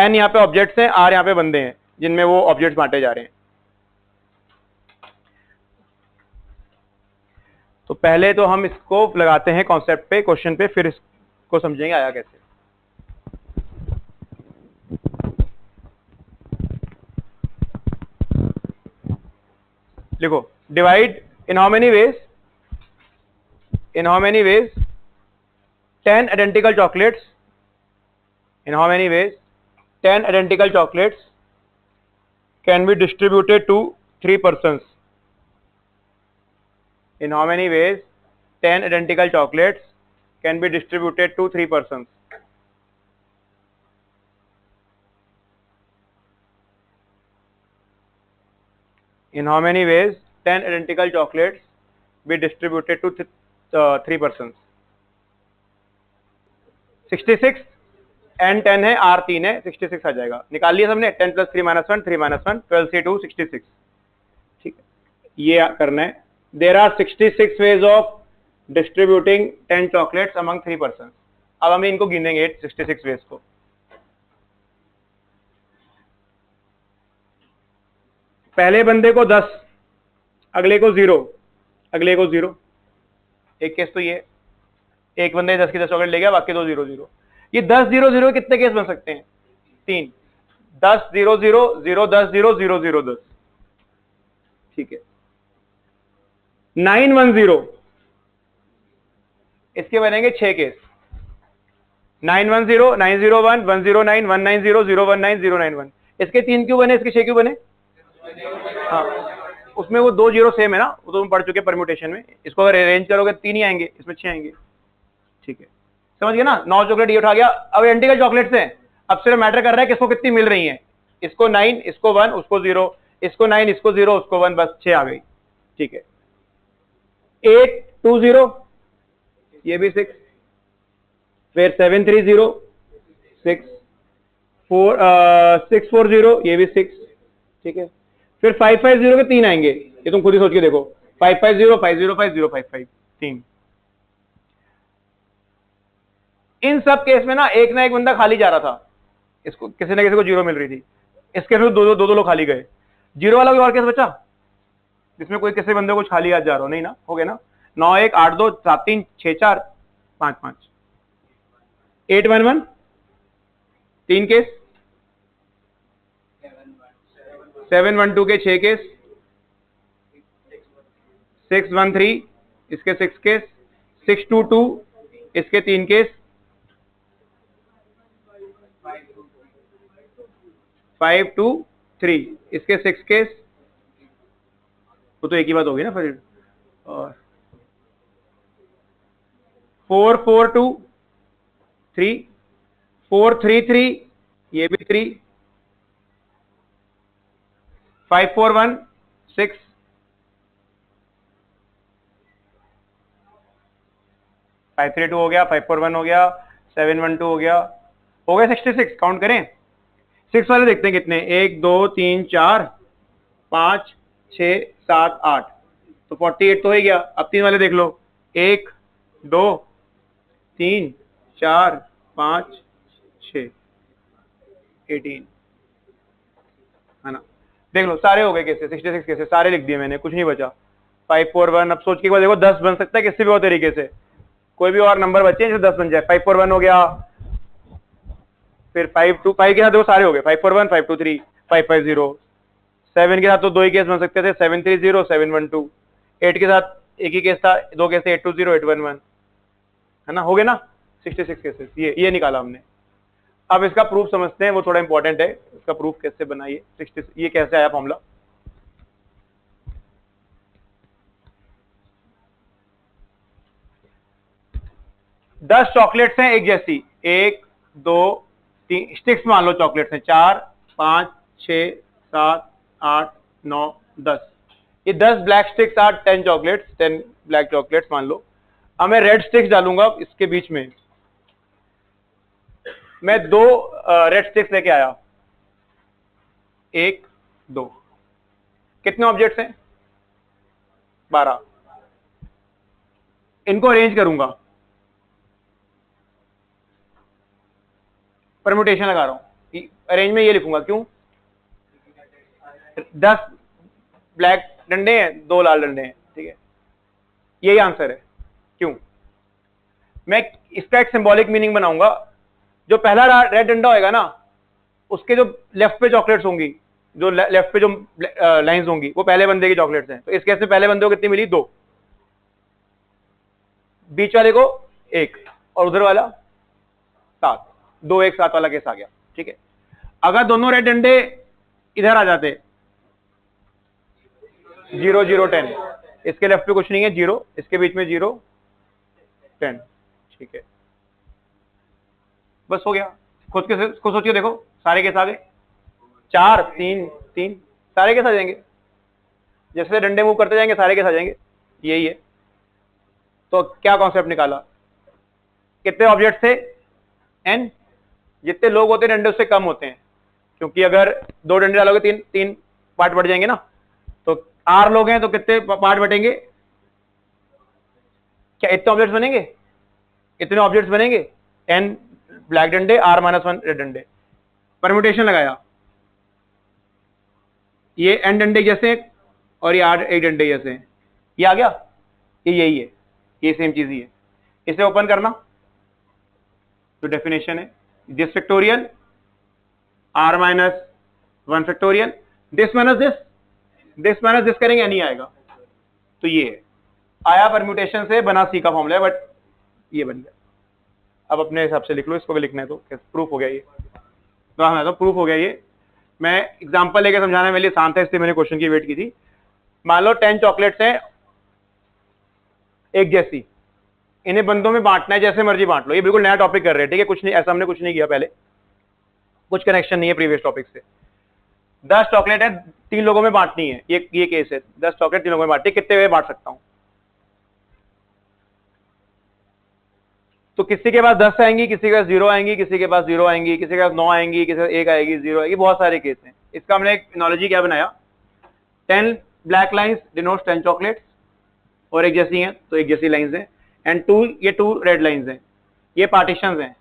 n यहाँ पे ऑब्जेक्ट्स हैं, r यहाँ पे बंदे हैं जिनमें वो ऑब्जेक्ट्स बांटे जा रहे हैं। तो पहले तो हम इसको लगाते हैं कॉन्सेप्ट पे, क्वेश्चन पे, फिर इसको समझेंगे आया कैसे। लिखो, divide in how many veg, in how many veg 10 identical chocolates In how many ways 10 identical chocolates can be distributed to 3 persons? In how many ways 10 identical chocolates can be distributed to 3 persons? In how many ways 10 identical chocolates be distributed to 3 persons? 66 n 10 है, r 3 है, 66 आ जाएगा। निकाल लिया सबने। 10 + 3 - 1 3 - 1 12 से 2 66। ठीक है, ये करना है। There are 66 ways of distributing 10 chocolates among 3 person. अब हम इनको गिनेंगे 66 वेज को। पहले बंदे को 10, अगले को 0, अगले को 0। एक केस तो ये, एक बंदे 10 की 10 चॉकलेट ले गया, बाकी 2 0 0। ये 10 0 0 कितने केस बन सकते हैं? 3। 10 0 0 0 10 0 0 0 10। ठीक है। 9 1 0, इसके बनेंगे 6 केस। 9 1 0 9 0 1 1 0 9 1 9 0 0 1 9 0 9 1। इसके 3 क्यों बने, इसके 6 क्यों बने? हाँ, उसमें वो 2 0 सेम है ना, वो तो हम पढ़ चुके परम्यूटेशन में। इसको अगर अरेंज करोगे 3 ही आएंगे, इसमें 6 आएंगे। ठीक है, समझ गए ना? 9 चॉकलेट ये उठा गया। अब आइडेंटिकल चॉकलेट्स हैं, अब सिर्फ मैटर कर रहा है किसको कितनी मिल रही हैं। इसको 9, इसको 1, उसको 0, इसको 9, इसको 0, उसको 1, बस 6 आ गई। ठीक है। 8 2 0, ये भी 6। फिर 7 3 0 6, 4 6 4 0, ये भी 6। ठीक है। फिर 5 5 0 के 3 आएंगे, ये तुम खुद ही सोच के देखो। 5 5 0 5 0 5 0 5 5 3। इन सब केस में ना एक बंदा खाली जा रहा था, इसको किसी ना किसी को 0 मिल रही थी। इसके फिर दो दो लोग खाली गए। 0 वाला कोई और केस बचा जिसमें कोई किसी बंदे को खाली आज जा रहा हो? नहीं ना, हो गया ना। 9 1 8 2 7 3 6 4 5 5। 8 1 1 3 केस। 7 1 2 के 6 केस। 6 1 3 इसके 6 केस। 6 2 2 इसके 3 केस। 5 2 3 इसके 6 केस। वो तो एक ही बात होगी ना फिर। और 4 4 2 3 4 3 3, ये भी 3। 5 4 1 6। 5 3 2 हो गया, 5 4 1 हो गया, 7 1 2 हो गया 66। काउंट करें 6 वाले, देखते हैं कितने। 1 2 3 4 5 6 7 8, तो 48 तो हो गया। अब 3 वाले देख लो। 1 2 3 4 5 6 18, है ना? देख लो, सारे हो गए कैसे। 66 कैसे, सारे लिख दिए मैंने, कुछ नहीं बचा। 5 4 1। अब सोच के बाद देखो 10 बन सकता है किसी भी और तरीके से, कोई भी और नंबर बचे जिससे 10 बन जाए। 5 4 1 हो गया। फिर 5 2 5 के साथ देखो सारे हो गए। 5 4 1 5 2 3 5 5 0। 7 के साथ तो 2 ही केस बन सकते थे, 7 3 0 7 1 2। 8 के साथ एक ही केस था, 2 केस थे, 8 2 0 8 1 1, है ना? हो गया ना 66 केसेस। ये निकाला हमने। अब इसका प्रूफ समझते हैं, वो थोड़ा इंपॉर्टेंट है। इसका प्रूफ कैसे बनाइए, 66 ये कैसे आया फॉर्मूला। दस चॉकलेट्स हैं एक जैसी, 1 2 3 स्टिक्स मान लो चॉकलेट्स हैं, 4 5 6 7 8 9 10। ये 10 black sticks are 10 chocolates, 10 black chocolates मान लो। अब मैं रेड स्टिक्स डालूंगा इसके बीच में। मैं 2 रेड स्टिक्स लेके आया, 1 2। कितने ऑब्जेक्ट्स हैं? 12। इनको अरेंज करूंगा, परम्यूटेशन लगा रहा हूं। अरेंज में ये लिखूंगा, क्यों? 10 ब्लैक डंडे हैं, 2 लाल डंडे हैं। ठीक है, यही आंसर है। क्यों? मैं इसका एक सिंबॉलिक मीनिंग बनाऊंगा। जो पहला रेड डंडा होएगा ना, उसके जो लेफ्ट पे चॉकलेट्स होंगी, जो लेफ्ट पे जो लाइंस होंगी, वो पहले बंदे की चॉकलेट्स हैं। तो इस केस में पहले बंदे को कितनी मिली? 2। बीच वाले को 1, और उधर वाला 7। 2 एक साथ वाला केस आ गया, ठीक है। अगर दोनों रेड डंडे इधर आ जाते 0 0 10, इसके लेफ्ट पे कुछ नहीं है 0, इसके बीच में 0 10, ठीक है, बस हो गया। खुद सोचिए, देखो सारे केस आ गए, 4 3 3, सारे केस आ जाएंगे, जैसे डंडे मूव करते जाएंगे सारे केस आ जाएंगे, यही है। तो क्या कॉन्सेप्ट निकाला, कितने ऑब्जेक्ट थे, n, जितने लोग होते हैं डंडे उससे कम होते हैं, क्योंकि अगर 2 डंडे डालोगे 3 पार्ट बढ़ जाएंगे ना, तो r लोग हैं तो कितने पार्ट बटेंगे, क्या इतने ऑब्जेक्ट्स बनेंगे, इतने ऑब्जेक्ट्स बनेंगे, n ब्लैक डंडे, r -1 रेड डंडे। परम्यूटेशन लगाया, ये n डंडे जैसे हैं और ये r एक डंडे जैसे हैं, ये आ गया, ये यही है, ये सेम चीज ही है। इसे ओपन करना, तो डेफिनेशन है this factorial r -1 factorial, this minus this करेंगे नहीं आएगा, तो ये है, आया परम्यूटेशन से, बना सी का फॉर्मूला है, बट ये बन गया। अब अपने हिसाब से लिख लो, इसको भी लिखना है तो प्रूफ हो गया ये, तो प्रूफ हो गया ये। मैं एग्जांपल लेके समझाना मेरे लिए आसान था, इसलिए मैंने क्वेश्चन की वेट की थी। मान लो 10 चॉकलेट्स हैं एक जैसी, इन्हें बंदों में बांटना है, जैसे मर्जी बांट लो, ये बिल्कुल नया टॉपिक कर रहे हैं, ठीक है, कुछ नहीं, ऐसा हमने कुछ नहीं किया पहले, कुछ कनेक्शन नहीं है प्रीवियस टॉपिक से। 10 चॉकलेट है, 3 लोगों में बांटनी है, ये केस है, 10 चॉकलेट 3 लोगों में बांटनी है, कितने वे बांट सकता हूं, तो किसी के पास 10 आएंगी, किसी के पास 0 आएंगी, किसी के पास 0 आएंगी, किसी के पास 9 आएंगी, किसी के पास 1 आएगी, 0 आएगी, बहुत सारे केस हैं। इसका हमने एक एनालॉजी क्या बनाया, 10 ब्लैक लाइंस डिनोट्स 10 चॉकलेट्स, और एक जैसी हैं तो एक जैसी लाइंस हैं, एंड 2 रेड लाइंस हैं, ये पार्टीशंस हैं।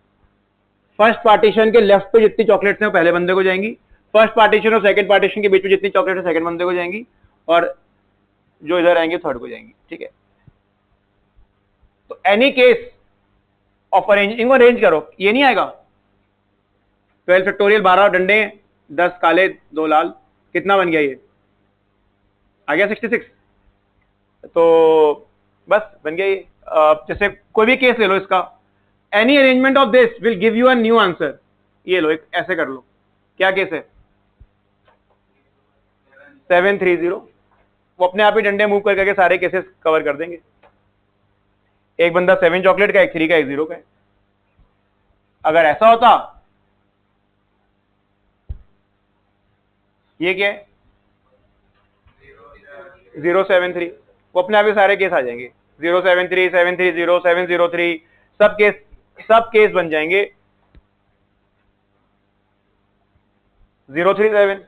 फर्स्ट पार्टीशन के लेफ्ट पे जितनी चॉकलेट्स हैं वो पहले बंदे को जाएंगी, फर्स्ट पार्टीशन और सेकंड पार्टीशन के बीच में जितनी चॉकलेट है सेकंड बंदे को जाएंगी, और जो इधर आएंगे थर्ड को जाएंगी, ठीक है। तो any case of arranging, arrange करो, ये नहीं आएगा 12 फैक्टोरियल, 12 डंडे, 10 काले 2 लाल, कितना बन गया ये, आ गया 66, तो बस बन गया ये। जैसे कोई भी केस ले लो इसका, any arrangement of this will give you a new answer, ये लो, एक ऐसे कर लो, क्या केस है 730, वो अपने आप ही डंडे मूव करके सारे केसेस कवर कर देंगे, एक बंदा 7 चॉकलेट का, एक 3 का, एक 0 का है। अगर ऐसा होता, ये क्या है 073, वो अपने आप ही सारे केस आ जाएंगे, 073 730 703, सब केस बन जाएंगे 037,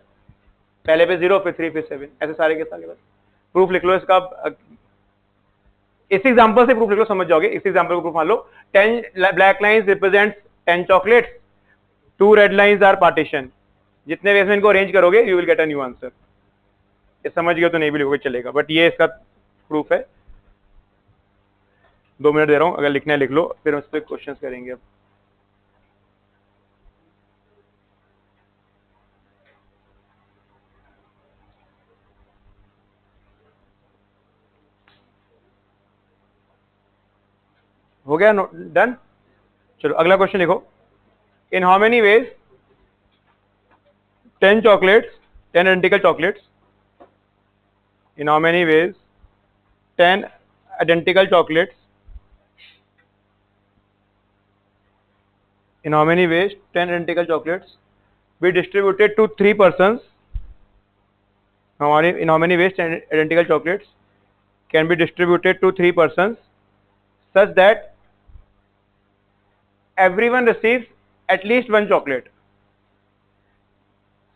पहले पे 0 फिर 3 फिर 7, ऐसे सारे केस आगे। बस प्रूफ लिख लो इसका, इस एग्जांपल से प्रूफ लिख लो, समझ जाओगे। इस एग्जांपल को प्रूफ मान लो, 10 black lines represents 10 chocolates, 2 red lines are partition, जितने वेज में इनको अरेंज करोगे you will get a new answer. ये समझ गए तो नहीं भी लिखोगे चलेगा, बट ये इसका प्रूफ है। 2 मिनट दे रहा हूं, अगर लिखना है लिख लो, फिर उस पर क्वेश्चन करेंगे। अब हो गया, डन। चलो अगला क्वेश्चन लिखो, इन how many veg 10 chocolates, 10 identical chocolates, in how many ways 10 identical chocolates, in how many ways 10 identical chocolates be distributed to 3 persons, in how many ways 10 identical chocolates can be distributed to 3 persons such that everyone receives at least one chocolate,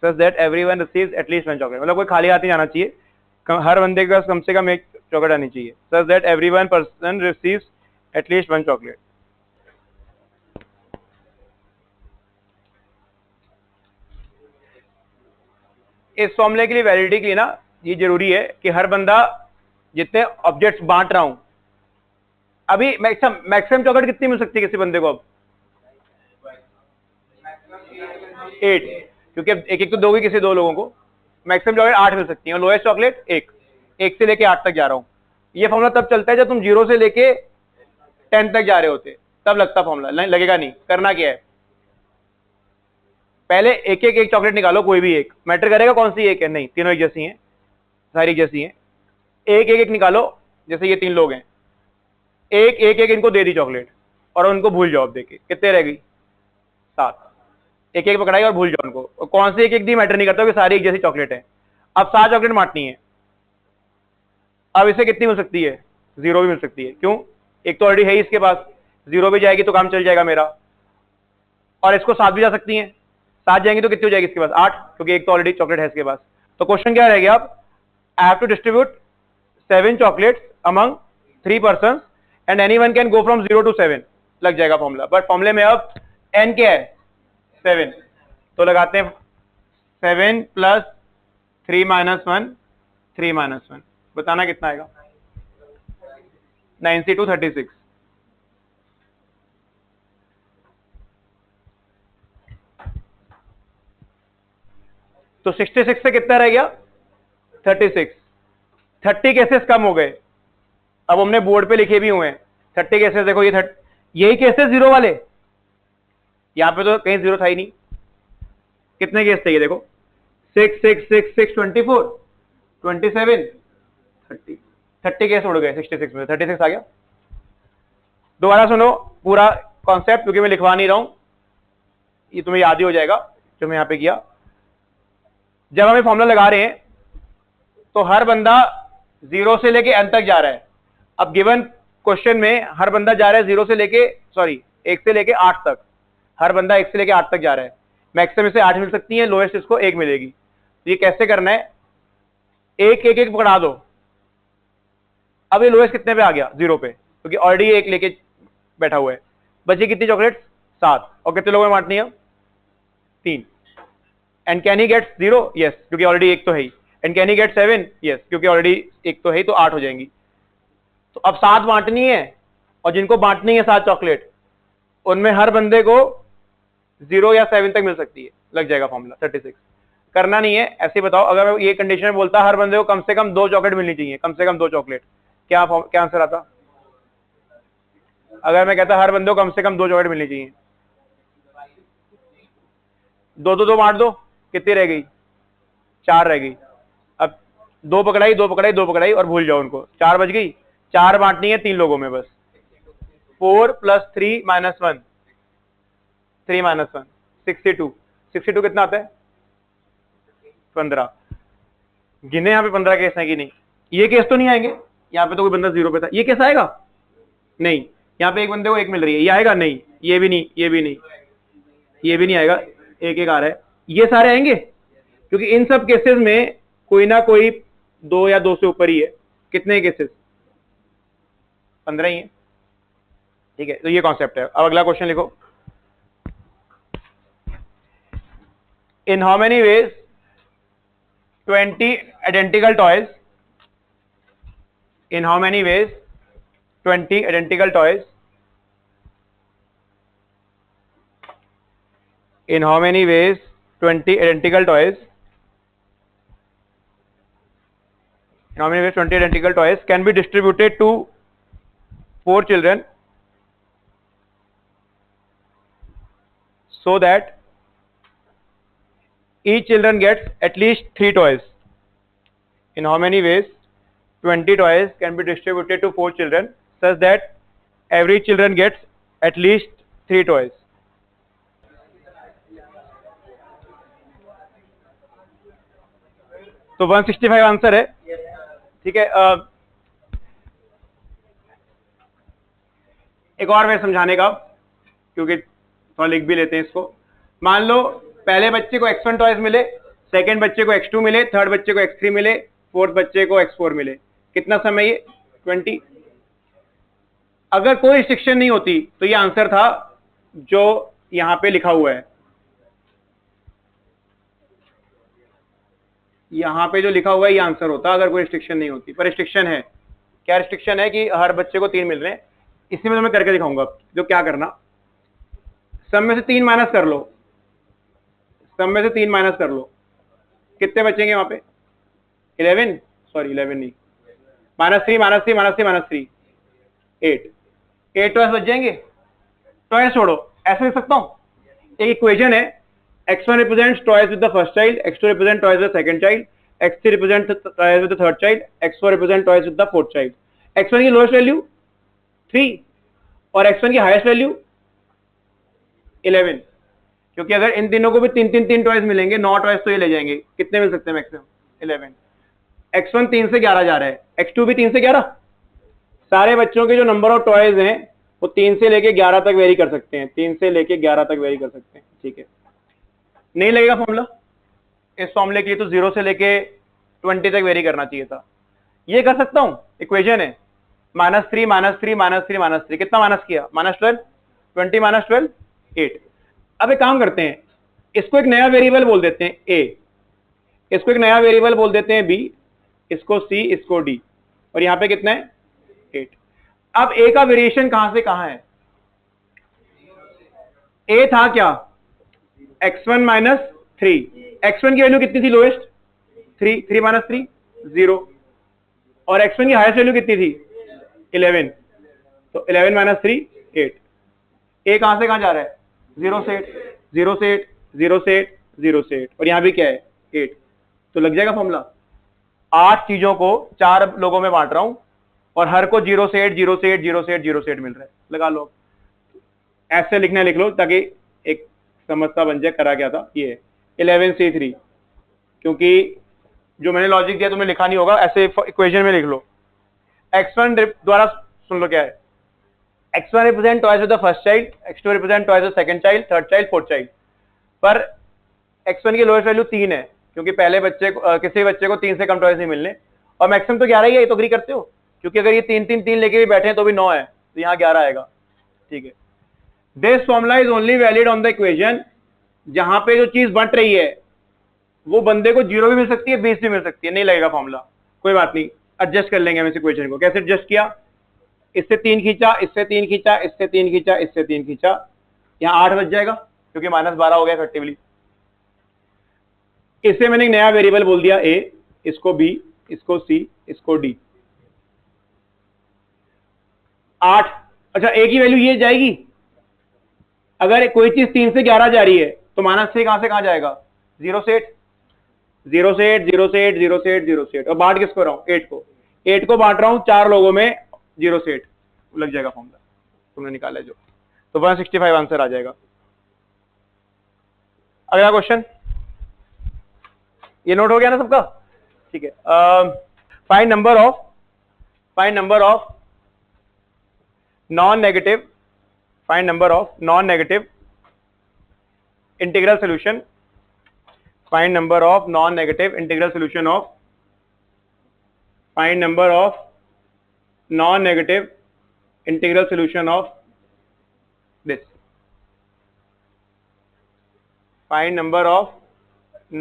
such that everyone receives at least one chocolate, मतलब कोई खाली हाथ नहीं जाना चाहिए, हर बंदे के पास कम से कम एक चॉकलेट आनी चाहिए, such that everyone person receives at least one chocolate। इस फॉर्मूले के लिए, वैलिडिटी के लिए ना, ये जरूरी है कि हर बंदा जितने ऑब्जेक्ट्स बांट रहा हूं, अभी मैक्सिमम चॉकलेट कितनी मिल सकती है किसी बंदे को, अब 8, क्योंकि एक तो दोगे किसी 2 लोगों को, मैक्सिमम चॉकलेट 8 मिल सकती है, और लोएस्ट चॉकलेट 1 से लेके 8 तक जा रहा हूं। ये फॉर्मूला तब चलता है जब तुम 0 से लेके 10 तक जा रहे होते, तब लगता फॉर्मूला, लगेगा नहीं। करना क्या है, पहले एक एक चॉकलेट निकालो, कोई भी एक मैटर करेगा कौन सी एक है, नहीं तीनों एक जैसी हैं, सारी एक जैसी हैं। एक निकालो, जैसे ये 3 लोग हैं, एक इनको दे दी चॉकलेट और उनको भूल जाओ। अब देखिए कितने रह गई, 7। एक एक पकड़ाई और भूल जाओ उनको, और कौन सी एक दी मैटर नहीं करता कि सारी एक जैसी चॉकलेट है। अब 7 चॉकलेट बांटनी है। अब इसे कितनी मिल सकती है, 0 भी मिल सकती है। क्यों, एक तो ऑलरेडी है इसके पास, 0 भी जाएगी तो काम चल जाएगा मेरा। और इसको 7 भी जा सकती है, 7 जाएंगी तो कितनी हो जाएगी इसके पास, 8, क्योंकि एक तो ऑलरेडी चॉकलेट है इसके पास। तो क्वेश्चन क्या रह गया, अब I have to distribute 7 chocolates among 3 person and anyone can go from 0 to 7 लग जाएगा फॉर्मूला। बट फॉर्मूले में अब n क्या है, 7, तो लगाते हैं 7 + 3 - 1 3 - 1, बताना कितना आएगा, 92 36। तो 66 से कितना रह गया, 36। 30 केसेस कम हो गए। अब हमने बोर्ड पे लिखे भी हुए हैं 30 केसेस, देखो ये यही केसेस 0 वाले, यहां पे तो कहीं 0 था ही नहीं। कितने केस थे ये देखो, 6 6 6 6 24 27 30 30 केस उड़ गए 66 में, 36 आ गया। दोबारा सुनो पूरा कॉन्सेप्ट, क्योंकि मैं लिखवा नहीं रहा हूं, ये तुम्हें याद ही हो जाएगा जो मैं यहां पे किया। जब हम ये फॉर्मूला लगा रहे हैं तो हर बंदा 0 से लेके n तक जा रहा है। अब गिवन क्वेश्चन में हर बंदा जा रहा है 0 से लेके 1 से लेके 8 तक, हर बंदा 1 से लेके 8 तक जा रहा है। मैक्सिमम इसे 8 मिल सकती है, लोएस्ट इसको 1 मिलेगी। तो ये कैसे करना है, एक पकड़ा दो। अब ये लोएस्ट कितने पे आ गया, 0 पे, क्योंकि ऑलरेडी एक लेके बैठा हुआ है। बची कितनी चॉकलेट, 7, और कितने लोगों में बांटनी है, 3। And can he get 0, yes, क्योंकि ऑलरेडी एक तो है ही। And can he get 7, yes, क्योंकि ऑलरेडी एक तो है, तो 8 हो जाएंगी। तो अब 7 बांटनी है, और जिनको बांटनी है 7 चॉकलेट, उनमें हर बंदे को 0 या 7 तक मिल सकती है, लग जाएगा फॉर्मूला 36। करना नहीं है, ऐसे बताओ। अगर ये कंडीशन में बोलता हर बंदे को कम से कम 2 चॉकलेट मिलनी चाहिए, कम से कम 2 चॉकलेट, क्या आंसर आता। अगर मैं कहता हर बंदे को कम से कम 2 चॉकलेट मिलनी चाहिए, 2 बांट दो, कितनी रह गई, 4 रह गई। अब 2 पकड़ाई 2 पकड़ाई 2 पकड़ाई और भूल जाओ उनको, 4 बच गई। 4 बांटनी है 3 लोगों में बस, 4 + 3 - 1 3 - 1 62 कितना आता है, 15। गिने यहाँ पे 15 केस है कि नहीं, ये केस तो नहीं आएंगे, यहाँ पे तो कोई बंदा 0 पे था, ये केस आएगा नहीं। यहाँ पे एक बंदे को 1 मिल रही है, ये आएगा नहीं, ये भी नहीं, ये भी नहीं, ये भी नहीं आएगा, एक आ रहा है। ये सारे आएंगे, क्योंकि इन सब केसेस में कोई ना कोई 2 या 2 से ऊपर ही है। कितने केसेस, 15 ही है, ठीक है। तो ये कॉन्सेप्ट है। अब अगला क्वेश्चन लिखो, इन how many ways 20 identical toys, in how many ways 20 identical toys, in how many ways 20 identical toys, in how many ways 20 identical toys can be distributed to 4 children so that each children gets at least 3 toys. In how many ways 20 toys can be distributed to 4 children such that every children gets at least 3 toys. तो 165 answer है, ठीक है। एक और वे समझाने का, क्योंकि थोड़ा लिख भी लेते हैं इसको। मान लो पहले बच्चे को x1 टॉयज मिले, सेकंड बच्चे को x2 मिले, थर्ड बच्चे को x3 मिले, फोर्थ बच्चे को x4 मिले। कितना समय ये, 20। अगर कोई रिस्ट्रिक्शन नहीं होती तो ये आंसर था जो यहां पे लिखा हुआ है। यहां पे जो लिखा हुआ है ये आंसर होता अगर कोई रिस्ट्रिक्शन नहीं होती, पर रिस्ट्रिक्शन है। क्या रिस्ट्रिक्शन है कि हर बच्चे को 3 मिल रहे हैं। इसी में तो मैं करके दिखाऊंगा जो क्या करना। सब में से 3 माइनस कर लो, सब में से 3 माइनस कर लो, कितने बचेंगे वहां पे, 11 नहीं, -3 -3 -3 -3 8 टॉयस बच जाएंगे। टॉयस छोड़ो, ऐसे लिख सकता हूं, एक इक्वेशन है x1 represents twice with the first child, x2 represents twice with the second child, x3 represents twice with the third child, x4 represents twice with the fourth child. x1 की lowest value 3 और x1 की highest value 11, क्योंकि अगर इन तीनों को भी तीन toys मिलेंगे, 9 टॉयज तो ये ले जाएंगे। कितने मिल सकते हैं मैक्सिमम? 11। x1 3 से 11 जा रहा है, x2 भी 3 से 11। सारे बच्चों के जो नंबर ऑफ टॉयज हैं वो 3 से लेके 11 तक वेरी कर सकते हैं, 3 से लेके 11 तक वेरी कर सकते हैं। ठीक है, नहीं लगेगा फॉर्मूला? इस फॉर्मूले के लिए तो 0 से लेके 20 तक वेरी करना चाहिए था। ये कर सकता हूं, इक्वेशन है -3 -3 -3 -3, कितना माइनस किया? -12, 20 -12 8। अब एक काम करते हैं, इसको एक नया वेरिएबल बोल देते हैं a, इसको एक नया वेरिएबल बोल देते हैं b, इसको c, इसको d, और यहां पे कितना है? 8। अब a का वेरिएशन कहां से कहां है? a था क्या? x1 - 3। x1 की वैल्यू कितनी थी लोएस्ट? 3, 3 - 3 0, और x1 की हाईएस्ट वैल्यू कितनी थी? 11, तो 11 - 3 8। a कहां से कहां जा रहा है? 0 से 8, 0 से 8, 0 से 8, 0 से 8, और यहां भी क्या है? 8। तो लग जाएगा फॉर्मूला। 8 चीजों को 4 लोगों में बांट रहा हूं और हर को 0 से 8, 0 से 8, 0 से 8, 0 से 8 मिल रहा है। लगा लो, ऐसे लिखना लिख लो ताकि एक समझता बन जाए करा क्या था। ये 11C3, क्योंकि जो मैंने लॉजिक दिया तुम्हें लिखा नहीं होगा, ऐसे इक्वेशन में लिख लो। x1 द्वारा सुन लो क्या है, x1 represent twice with the first child, x2 represent twice with the second child, third child, fourth child। पर x1 की लोएस्ट वैल्यू 3 है, क्योंकि पहले बच्चे किसी बच्चे को 3 से कम टॉयज नहीं मिलने, और मैक्सिमम तो 11 ही है। ये तो अग्री करते हो? क्योंकि अगर ये 3 लेके भी बैठे हैं तो भी 9 है, तो यहाँ 11 आएगा। ठीक है, this formula is only valid on the equation जहां पे जो चीज बंट रही है वो बंदे को 0 भी मिल सकती है, 20 भी मिल सकती है। नहीं लगेगा फॉर्मूला, कोई बात नहीं, एडजस्ट कर लेंगे हम इस इक्वेशन को। कैसे एडजस्ट किया? इससे 3 खींचा, इससे 3 खींचा, इससे 3 खींचा, इससे 3 खींचा, यहां 8 बच जाएगा क्योंकि -12 हो गया इफेक्टिवली। इससे मैंने एक नया वेरिएबल बोल दिया a, इसको b, इसको c, इसको d। 8। अच्छा, a की वैल्यू ये जाएगी। अगर कोई चीज 3 से 11 जा रही है तो -6 कहां से कहां जाएगा? 0 से 8, 0 से 8, 0 से 8, 0 से 8, 0 से 8, और बांट किसको रहा हूं? 8 को। 8 को बांट रहा हूं 4 लोगों में, 0 से 8 लग जाएगा फॉर्मूला तुमने निकाला जो, तो 165 आंसर आ जाएगा। अगला क्वेश्चन, ये नोट हो गया ना सबका? ठीक है, find number of non negative integral solution, find number of non negative integral solution of, find number of non negative integral solution of this, find number of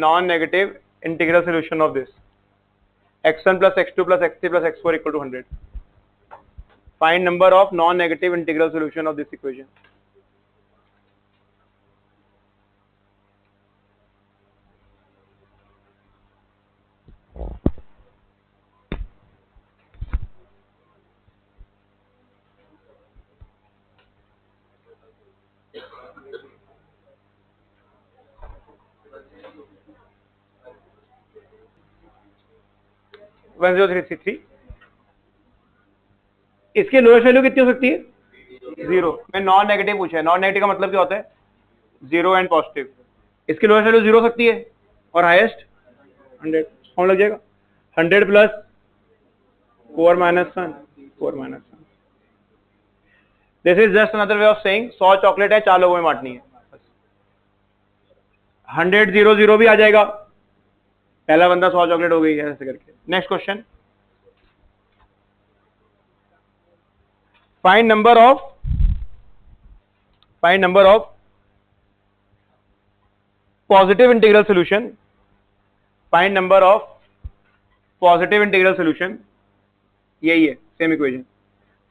non-negative integral solution of this, x1 plus x2 plus x3 plus x4 equal to 100, find number of non-negative integral solution of this equation। One 0333। इसके lowest value कितनी हो सकती है? 0। मैं non negative पूछा है, non negative का मतलब क्या होता है? 0 एंड पॉजिटिव। इसकी लोएस्ट वैल्यू 0 हो सकती है और हाईएस्ट 100। कौन लग जाएगा? 100 plus 4 - 1, 4 - 1। This is just another way of saying 100 chocolate है, 4 लोगों में बांटनी है। 100 0 0 भी आ जाएगा, पहला बंदा 100 चॉकलेट हो गई है, ऐसे करके। Next question, find number of positive integral solution, find number of positive integral solution, यही है same equation.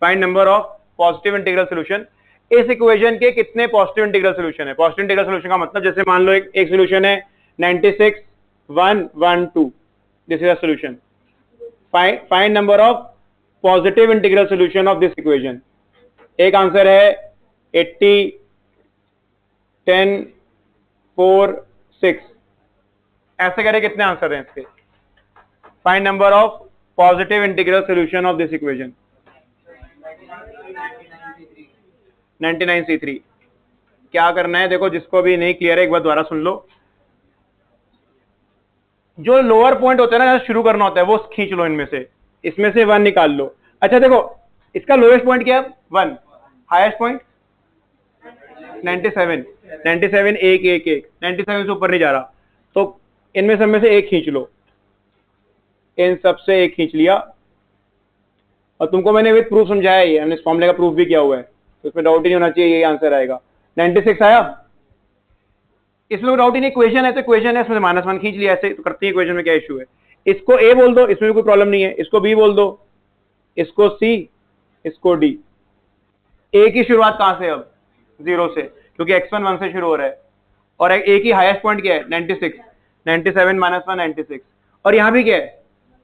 Find number of positive integral solution. इस इक्वेशन के कितने पॉजिटिव इंटीग्रल सॉल्यूशन है? पॉजिटिव इंटीग्रल सॉल्यूशन का मतलब, जैसे मान लो एक सॉल्यूशन है 96 1 1 2, this is a solution. Find number of positive integral solution of this equation. एक आंसर है 80 10 4 6 ऐसे करे कितने आंसर हैं इसके? Find number of positive integral solution of this equation. 99C3। क्या करना है देखो, जिसको भी नहीं क्लियर है एक बार दोबारा सुन लो। जो लोअर पॉइंट होता है ना, शुरू करना होता है, वो खींच लो इनमें से, इसमें से 1 निकाल लो। अच्छा देखो, इसका लोएस्ट पॉइंट क्या है? 1। Highest point 97। 97 1 1 1 97 से ऊपर नहीं जा रहा, तो इनमें सब में से एक खींच लो। इन सब से एक खींच लिया, और तुमको मैंने विद प्रूफ समझाया ही है, हमने इस फॉर्मूले का प्रूफ भी किया हुआ है, तो इसमें डाउट ही नहीं होना चाहिए, यही आंसर आएगा। 96 आया, इसमें डाउट ही नहीं, इक्वेशन है तो इक्वेशन है, इसमें -1 खींच लिया, ऐसे तो करती है इक्वेशन में, क्या इशू है? इसको ए बोल दो, इसमें भी कोई प्रॉब्लम नहीं है, इसको बी बोल दो, इसको सी, इसको डी। ए की शुरुआत कहां से? अब 0 से, क्योंकि x1 1 से शुरू हो रहा है, और ए की हाईएस्ट पॉइंट क्या है? 96। 97 -1 96, और यहां भी क्या है?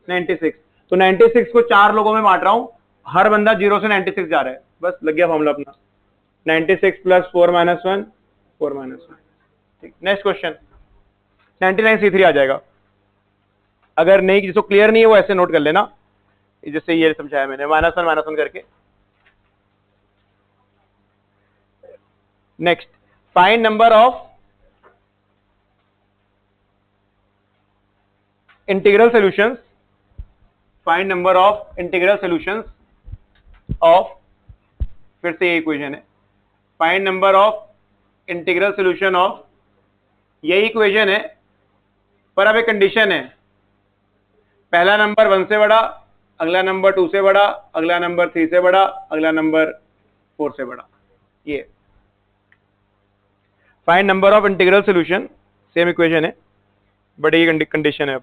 96। तो 96 को 4 लोगों में बांट रहा हूं, हर बंदा 0 से 96 जा रहा है, बस लग गया फॉर्मूला अपना। 96 + 4 - 1 4 - 1। ठीक, नेक्स्ट क्वेश्चन 99C3 आ जाएगा। अगर नहीं, जिसको क्लियर नहीं है वो ऐसे नोट कर लेना, जैसे ये समझाया मैंने, -1 - 1 करके। Next, find number of integral solutions. Find number of integral solutions of, फिर से ये इक्वेशन है, find number of integral solution of, यही इक्वेशन है, पर अब एक कंडीशन है, पहला नंबर 1 से बड़ा, अगला नंबर 2 से बड़ा, अगला नंबर 3 से बड़ा, अगला नंबर 4 से बड़ा। ये find number of integral solution, same equation है, बट ये कंडीशन है। अब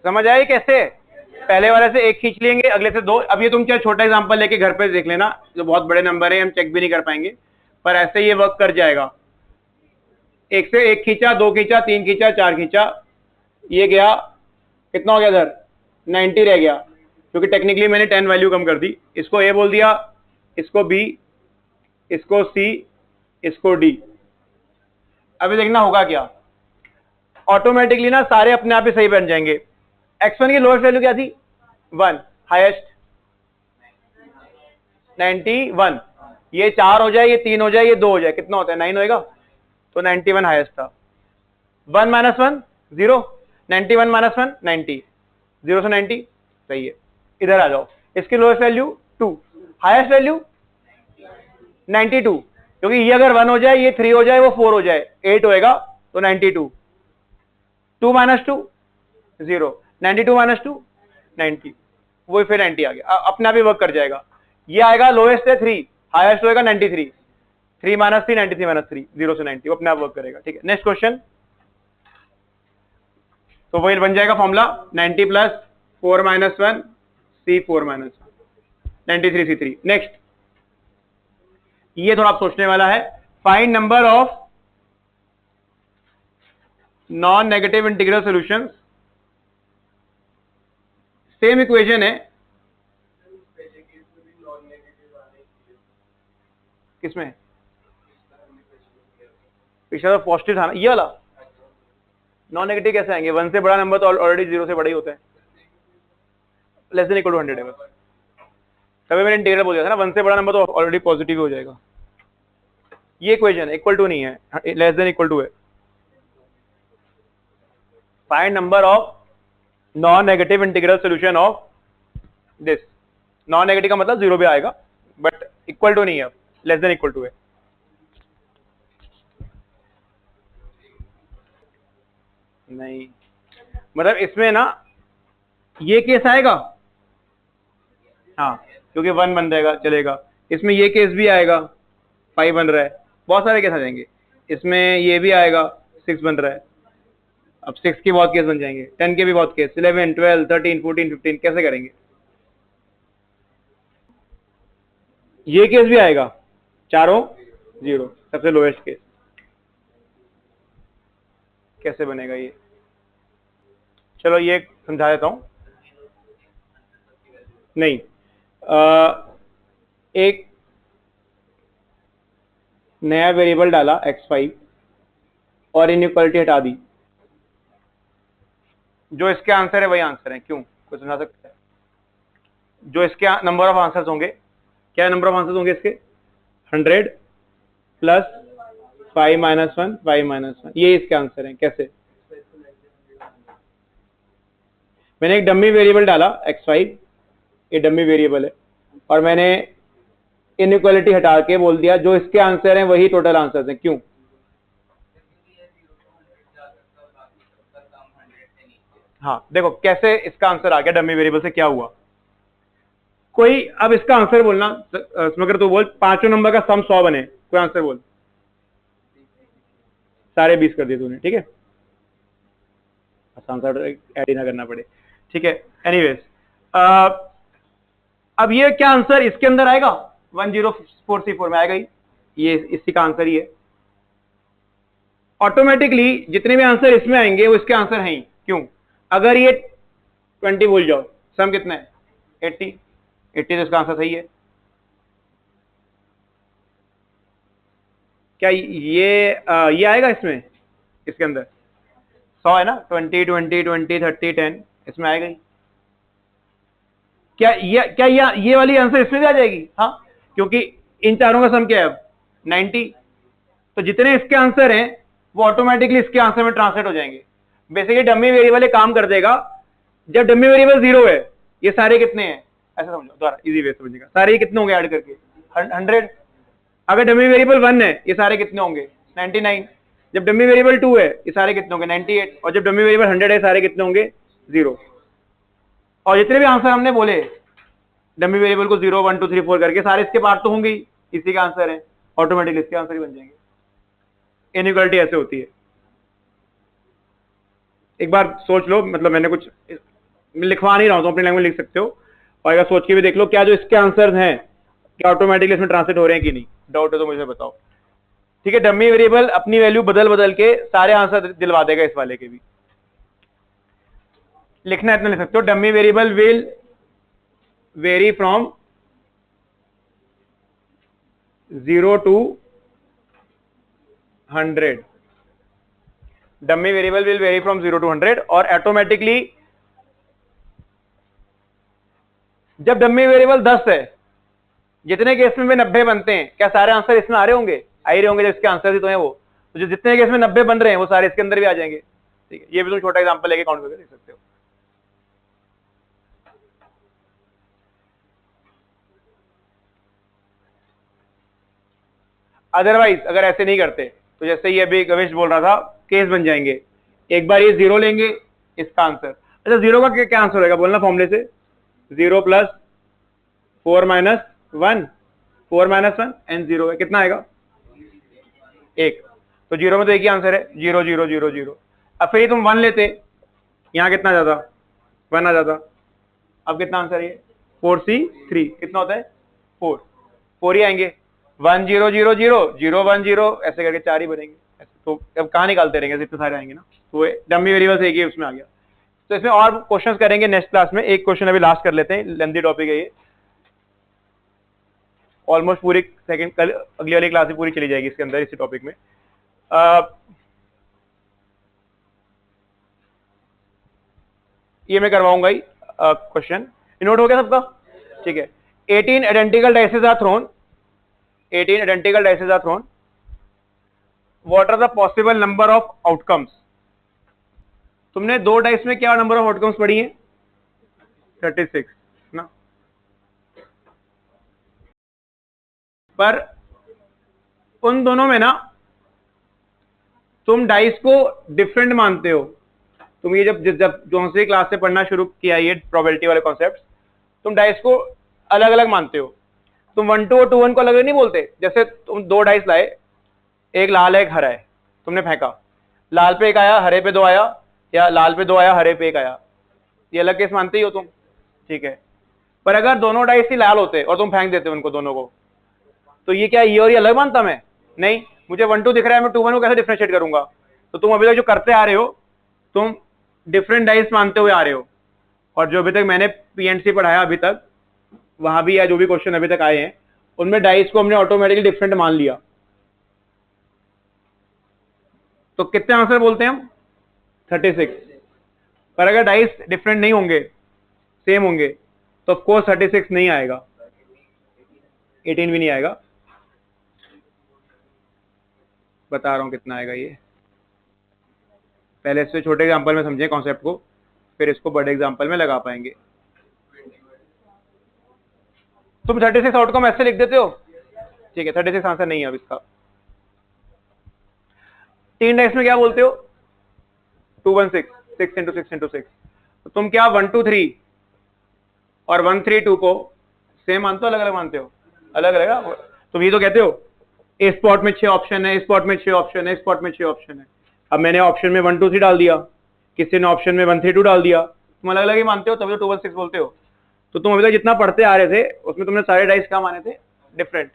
समझ आए कैसे? पहले वाले से एक खींच लेंगे, अगले से 2। अब ये तुम चाहे छोटा एग्जांपल लेके घर पे देख लेना, जो बहुत बड़े नंबर है हम चेक भी नहीं कर पाएंगे, पर ऐसे ये वर्क कर जाएगा। एक से एक खींचा, 2 खींचा, 3 खींचा, 4 खींचा, ये गया, कितना हो गया इधर? 90 रह गया, क्योंकि टेक्निकली मैंने 10 वैल्यू कम कर दी। इसको ए बोल दिया, इसको बी, इसको सी, इसको डी। अभी देखना होगा क्या, ऑटोमेटिकली ना सारे अपने आप ही सही बन जाएंगे। x1 की लोएस्ट वैल्यू क्या थी? 1, हाईएस्ट 91। ये 4 हो जाए, ये 3 हो जाए, ये 2 हो जाए, कितना होता है? 9 होएगा, तो 91 हाईएस्ट था। 1 - 1 0, 91 - 1 90, 0 से 90, सही है। इधर आ जाओ, इसकी लोएस्ट वैल्यू 2, हाईएस्ट वैल्यू 92, क्योंकि ये अगर 1 हो जाए, ये 3 हो जाए, वो 4 हो जाए, 8 होएगा, तो 92। 2 - 2 0, 92 - 2 90, वो फिर 90 आ गया, अपना भी वर्क कर जाएगा। ये आएगा लोएस्ट है 3, हाईएस्ट होएगा 93, 3 - 3 93 - 3, 0 से 90, वो अपने आप वर्क करेगा। ठीक है, नेक्स्ट क्वेश्चन। तो वही बन जाएगा फॉर्मूला, 90 + 4 - 1 C 4 - 1 93C3। नेक्स्ट, ये थोड़ा आप सोचने वाला है। Find number of non negative integral solutions, same equation है, किसमें? पिछला तो पॉजिटिव था ना, ये वाला नॉन नेगेटिव कैसे आएंगे? 1 से बड़ा नंबर तो ऑलरेडी 0 से बड़ा ही होता है, लेस देन इक्वल टू 100 है बस। तभी मैंने इंटीग्रल बोल दिया था ना, 1 से बड़ा नंबर तो ऑलरेडी पॉजिटिव हो जाएगा। ये इक्वेशन इक्वल टू नहीं है, लेस देन इक्वल टू है। Find number of non negative integral solution of this. Non negative का मतलब 0 भी आएगा, बट इक्वल टू नहीं है, लेस देन इक्वल टू है। नहीं, मतलब इसमें ना ये केस आएगा, हाँ, क्योंकि 1 बन जाएगा, चलेगा। इसमें ये केस भी आएगा, 5 बन रहा है, बहुत सारे केस आ जाएंगे। इसमें ये भी आएगा, 6 बन रहा है, अब 6 के बहुत केस बन जाएंगे, 10 के भी बहुत केस, 11 12 13 14 15, कैसे करेंगे? ये केस भी आएगा, चारों 0, सबसे लोएस्ट केस, कैसे बनेगा ये? चलो ये समझा देता हूं। नहीं, एक नया वेरिएबल डाला x5 और इनइक्वालिटी हटा दी, जो इसके आंसर है वही आंसर है। क्यों, कोई समझा सकता है? जो इसके नंबर ऑफ आंसर्स होंगे, क्या नंबर ऑफ आंसर्स होंगे इसके? 100 प्लस 5 माइनस 1 5 माइनस 1, ये इसके आंसर हैं। कैसे? मैंने एक डमी वेरिएबल डाला x5, ये डमी वेरिएबल है, और मैंने इनइक्वालिटी हटा के बोल दिया जो इसके आंसर हैं वही टोटल आंसर्स हैं। क्यों? हाँ देखो कैसे इसका आंसर आ गया डमी वेरिएबल से, क्या हुआ? कोई अब इसका आंसर बोलना, मगर तू बोल पांचों नंबर का सम 100 बने, कोई आंसर बोल। सारे 20 कर दिए तूने, ठीक है, आंसर ऐड ही ना करना पड़े, ठीक है। एनीवेज, अब ये क्या आंसर इसके अंदर आएगा? 104C4 में आएगा ही, ये इसी का आंसर ही है। ऑटोमेटिकली जितने भी आंसर इसमें आएंगे वो इसके आंसर हैं ही। क्यों? अगर ये 20 भूल जाओ, सम कितना है? 80 तो इसका आंसर सही है। क्या ये आएगा इसमें? इसके अंदर 100 है ना, 20 20 20 30 10 इसमें आएगा ही। क्या ये वाली आंसर इसमें भी आ जाएगी? हाँ, क्योंकि इन चारों का सम क्या है अब? 90। तो जितने इसके आंसर हैं वो ऑटोमेटिकली इसके आंसर में ट्रांसलेट हो जाएंगे। बेसिकली डमी वेरिएबल एक काम कर देगा, जब डमी वेरिएबल 0 है, ये सारे कितने हैं ऐसा समझो, दोबारा इजी वे समझिएगा, सारे कितने होंगे ऐड करके? 100। अगर डमी वेरिएबल 1 है, ये सारे कितने होंगे? 99। जब डमी वेरिएबल 2 है, ये सारे कितने होंगे? 98। और जब डमी वेरिएबल 100 है, सारे कितने होंगे? 0। और जितने भी आंसर हमने बोले डमी वेरिएबल को 0 1 2 3 4 करके, सारे इसके पार्ट तो होंगे ही, इसी का आंसर है, ऑटोमेटिकली इसके आंसर ही बन जाएंगे। इनइक्वालिटी ऐसे होती है। एक बार सोच लो, मतलब मैंने कुछ लिखवा नहीं रहा हूं तो अपनी लैंग्वेज लिख सकते हो, और एक बार सोच के भी देख लो क्या जो इसके आंसर हैं क्या ऑटोमेटिकली इसमें ट्रांसलेट हो रहे हैं कि नहीं। डाउट है तो मुझे बताओ, ठीक है। डमी वेरिएबल अपनी वैल्यू बदल बदल के सारे आंसर दिलवा देगा इस वाले के भी। लिखना इतना लिख सकते हो, dummy variable will very from 0 to 100। Dummy variable will very from 0 to 100, और ऑटोमेटिकली जब डमी वेरिएबल 10 है, जितने केस में 90 बनते हैं, क्या सारे आंसर इसमें आ रहे होंगे? आ ही रहे होंगे, जिसके आंसर ही तो है वो। तो जो जितने केस में 90 बन रहे हैं वो सारे इसके अंदर भी आ जाएंगे, ठीक है। ये भी तुम छोटा एग्जांपल लेके काउंट करके देख सकते हो। अदरवाइज अगर ऐसे नहीं करते तो जैसे ये अभी गवेश बोल रहा था, केस बन जाएंगे। एक बार ये 0 लेंगे, इसका आंसर, अच्छा 0 का क्या आंसर होगा बोलना फॉर्मूले से? 0 प्लस 4 माइनस 1, 4 माइनस 1 एंड 0 है, कितना आएगा? 1। तो 0 में तो एक ही आंसर है, 0 0 0 0। अब फिर तुम 1 लेते, यहां कितना आ जाता? 1 आ जाता। अब कितना आंसर है? 4C3 कितना होता है? 4 4 ही आएंगे। 1 0 0 0 0 1 0 ऐसे करके 4 ही बनेंगे। तो अब कहां निकालते रहेंगे, इतने सारे आएंगे ना। तो डमी वेरिएबल से एक ही उसमें आ गया। तो इसमें और क्वेश्चंस करेंगे नेक्स्ट क्लास में। एक क्वेश्चन अभी लास्ट कर लेते हैं, लेंथी टॉपिक है ये, ऑलमोस्ट पूरी सेकंड कल अगली वाली क्लास में पूरी चली जाएगी इसके अंदर, इसी टॉपिक में। ये मैं करवाऊंगा ही क्वेश्चन। नोट हो गया सबका? ठीक है। 18 identical dices are thrown, 18 identical dices are thrown, what are the possible number of outcomes? तुमने 2 डाइस में क्या नंबर ऑफ आउटकम्स पढ़ी है? 36 ना। पर उन दोनों में ना तुम डाइस को डिफरेंट मानते हो। तुम ये जब जो से क्लास से पढ़ना शुरू किया ये प्रोबेबिलिटी वाले कॉन्सेप्ट, तुम डाइस को अलग अलग मानते हो। तुम 1 2 और 2 1 को अलग नहीं बोलते। जैसे तुम 2 डाइस लाए, एक लाल है एक हरा है, तुमने फेंका, लाल पे 1 आया हरे पे 2 आया, या लाल पे 2 आया हरे पे 1 आया, ये अलग केस मानते ही हो तुम, ठीक है। पर अगर दोनों डाइस ही लाल होते और तुम फेंक देते उनको दोनों को, तो ये क्या ये और ये अलग मानता मैं? नहीं, मुझे 1 2 दिख रहा है, मैं 2 1 को कैसे डिफरेंशिएट करूंगा? तो तुम अभी तक जो करते आ रहे हो, तुम डिफरेंट डाइस मानते हुए आ रहे हो। और जो अभी तक मैंने पीएनसी पढ़ाया अभी तक, वहां भी या जो भी क्वेश्चन अभी तक आए हैं, उनमें डाइस को हमने ऑटोमेटिकली डिफरेंट मान लिया। तो कितने आंसर बोलते हैं हम? 36। पर अगर डाइस डिफरेंट नहीं होंगे, सेम होंगे, तो ऑफ कोर्स 36 नहीं आएगा, 18 भी नहीं आएगा। बता रहा हूं कितना आएगा ये। पहले इससे छोटे एग्जांपल में समझें कॉन्सेप्ट को, फिर इसको बड़े एग्जांपल में लगा पाएंगे। तुम 36 आउटकम ऐसे लिख देते हो, ठीक है, 36 आंसर नहीं है अब इसका। 3 डाइस में क्या बोलते हो? 216, 6 इंटू 6 इंटू 6। तो तुम क्या 1 2 3 और 1 3 2 को सेम मानते हो, अलग अलग मानते हो? अलग अलग। तुम ये तो कहते हो इस स्पॉट में 6 ऑप्शन है, इस स्पॉट में 6 ऑप्शन है, इस स्पॉट में 6 ऑप्शन है। अब मैंने ऑप्शन में 1 2 3 डाल दिया, किसी ने ऑप्शन में 1 3 2 डाल दिया, तुम अलग अलग ही मानते हो, तभी तो 216 बोलते हो। तो तुम अभी तक जितना पढ़ते आ रहे थे उसमें तुमने सारे डाइस क्या माने थे? डिफरेंट।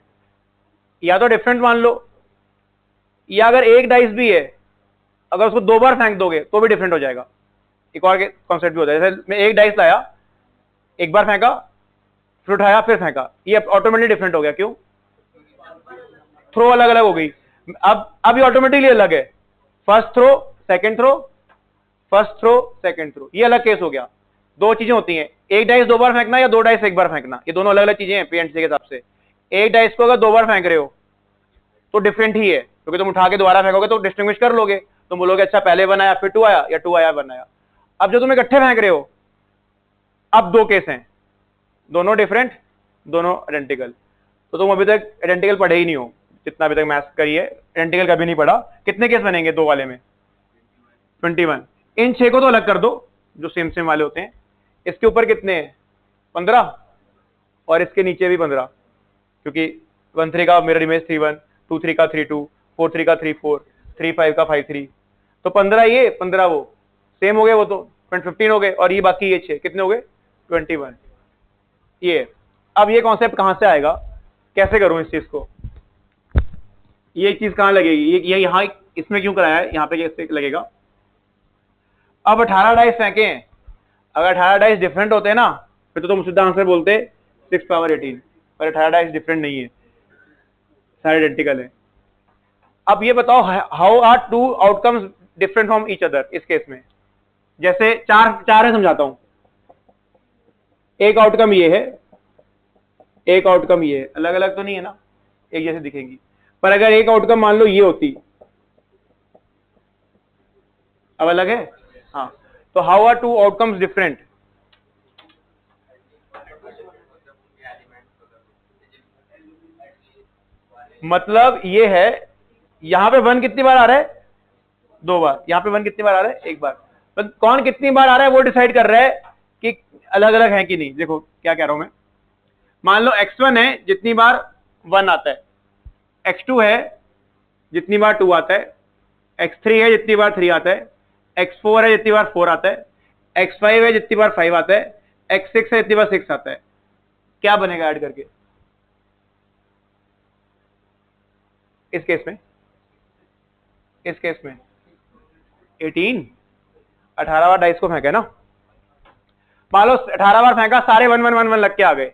या तो डिफरेंट मान लो, या अगर एक डाइस भी है, अगर उसको 2 बार फेंक दोगे तो भी डिफरेंट हो जाएगा। एक और कॉन्सेप्ट भी होता है, जैसे मैं एक डाइस लाया, एक बार फेंका, फिर उठाया, फिर फेंका, ये ऑटोमेटिकली डिफरेंट हो गया। क्यों? थ्रो अलग अलग हो गई। अब ये ऑटोमेटिकली अलग है। First throw, second throw, first throw, second throw, ये अलग केस हो गया। दो चीजें होती हैं, एक डाइस 2 बार फेंकना या 2 डाइस 1 बार फेंकना, ये दोनों अलग अलग चीजें हैं पीएनसी के हिसाब से। एक डाइस को अगर 2 बार फेंक रहे हो तो डिफरेंट ही है, क्योंकि तुम उठा के दोबारा फेंकोगे तो डिस्टिंग्विश कर लोगे, तुम बोलोगे अच्छा पहले 1 आया फिर 2 आया, या 2 आया 1 आया। अब जो तुम इकट्ठे फेंक रहे हो, अब 2 केस हैं, दोनों डिफरेंट, दोनों आइडेंटिकल। तो तुम अभी तक आइडेंटिकल पढ़े ही नहीं हो, जितना अभी तक मैथ्स करी है, आइडेंटिकल कभी नहीं पढ़ा। कितने केस बनेंगे 2 वाले में? 21। इन 6 को तो अलग कर दो जो सेम सेम वाले होते हैं। इसके ऊपर कितने हैं? 15, और इसके नीचे भी 15, क्योंकि 1 3 का मिरर इमेज 3 1, 2 3 का 3 2, 4 3 का 3 4, 3 5 का 5 3, तो 15 ये 15 वो सेम हो गए, वो तो 15 हो गए, और ये बाकी ये 6 कितने हो गए? 21। ये अब ये कॉन्सेप्ट कहां से आएगा, कैसे करूं इस चीज को? ये चीज कहां लगेगी? ये यहां इसमें क्यों कराया है, यहां पे कैसे लगेगा? अब 18 डाइस फेंके हैं, अगर 18 डाइस डिफरेंट होते हैं ना, फिर तो तुम सीधा आंसर बोलते 6 पावर 18, पर 18 डाइस डिफरेंट नहीं है, सारे आइडेंटिकल है। अब ये बताओ how are 2 outcomes different from each other इस केस में? जैसे चार है, समझाता हूं। एक आउटकम ये है, एक आउटकम ये है, अलग अलग तो नहीं है ना, एक जैसे दिखेंगी। पर अगर एक आउटकम मान लो ये होती, अब अलग है। हाँ, तो हाउ आर 2 आउटकम्स डिफरेंट? मतलब ये है, यहां पे 1 कितनी बार आ रहा है? 2 बार। यहां पे 1 कितनी बार आ रहा है? 1 बार। तो कौन कितनी बार आ रहा है वो डिसाइड कर रहा है कि अलग अलग है कि नहीं। देखो क्या कह रहा हूं मैं, मान लो x1 है, जितनी बार 1 आता है, x2 है जितनी बार 2 आता है, x3 है जितनी बार 3 आता है, x4 है जितनी बार 4 आता है, x5 है जितनी बार 5 आता है, x6 है जितनी बार 6 आता है। क्या बनेगा ऐड करके इस केस में? इस केस में 18, 18 बार डाइस को फेंके ना, मान लो 18 बार फेंका, सारे 1 1 1 1 लग के आ गए,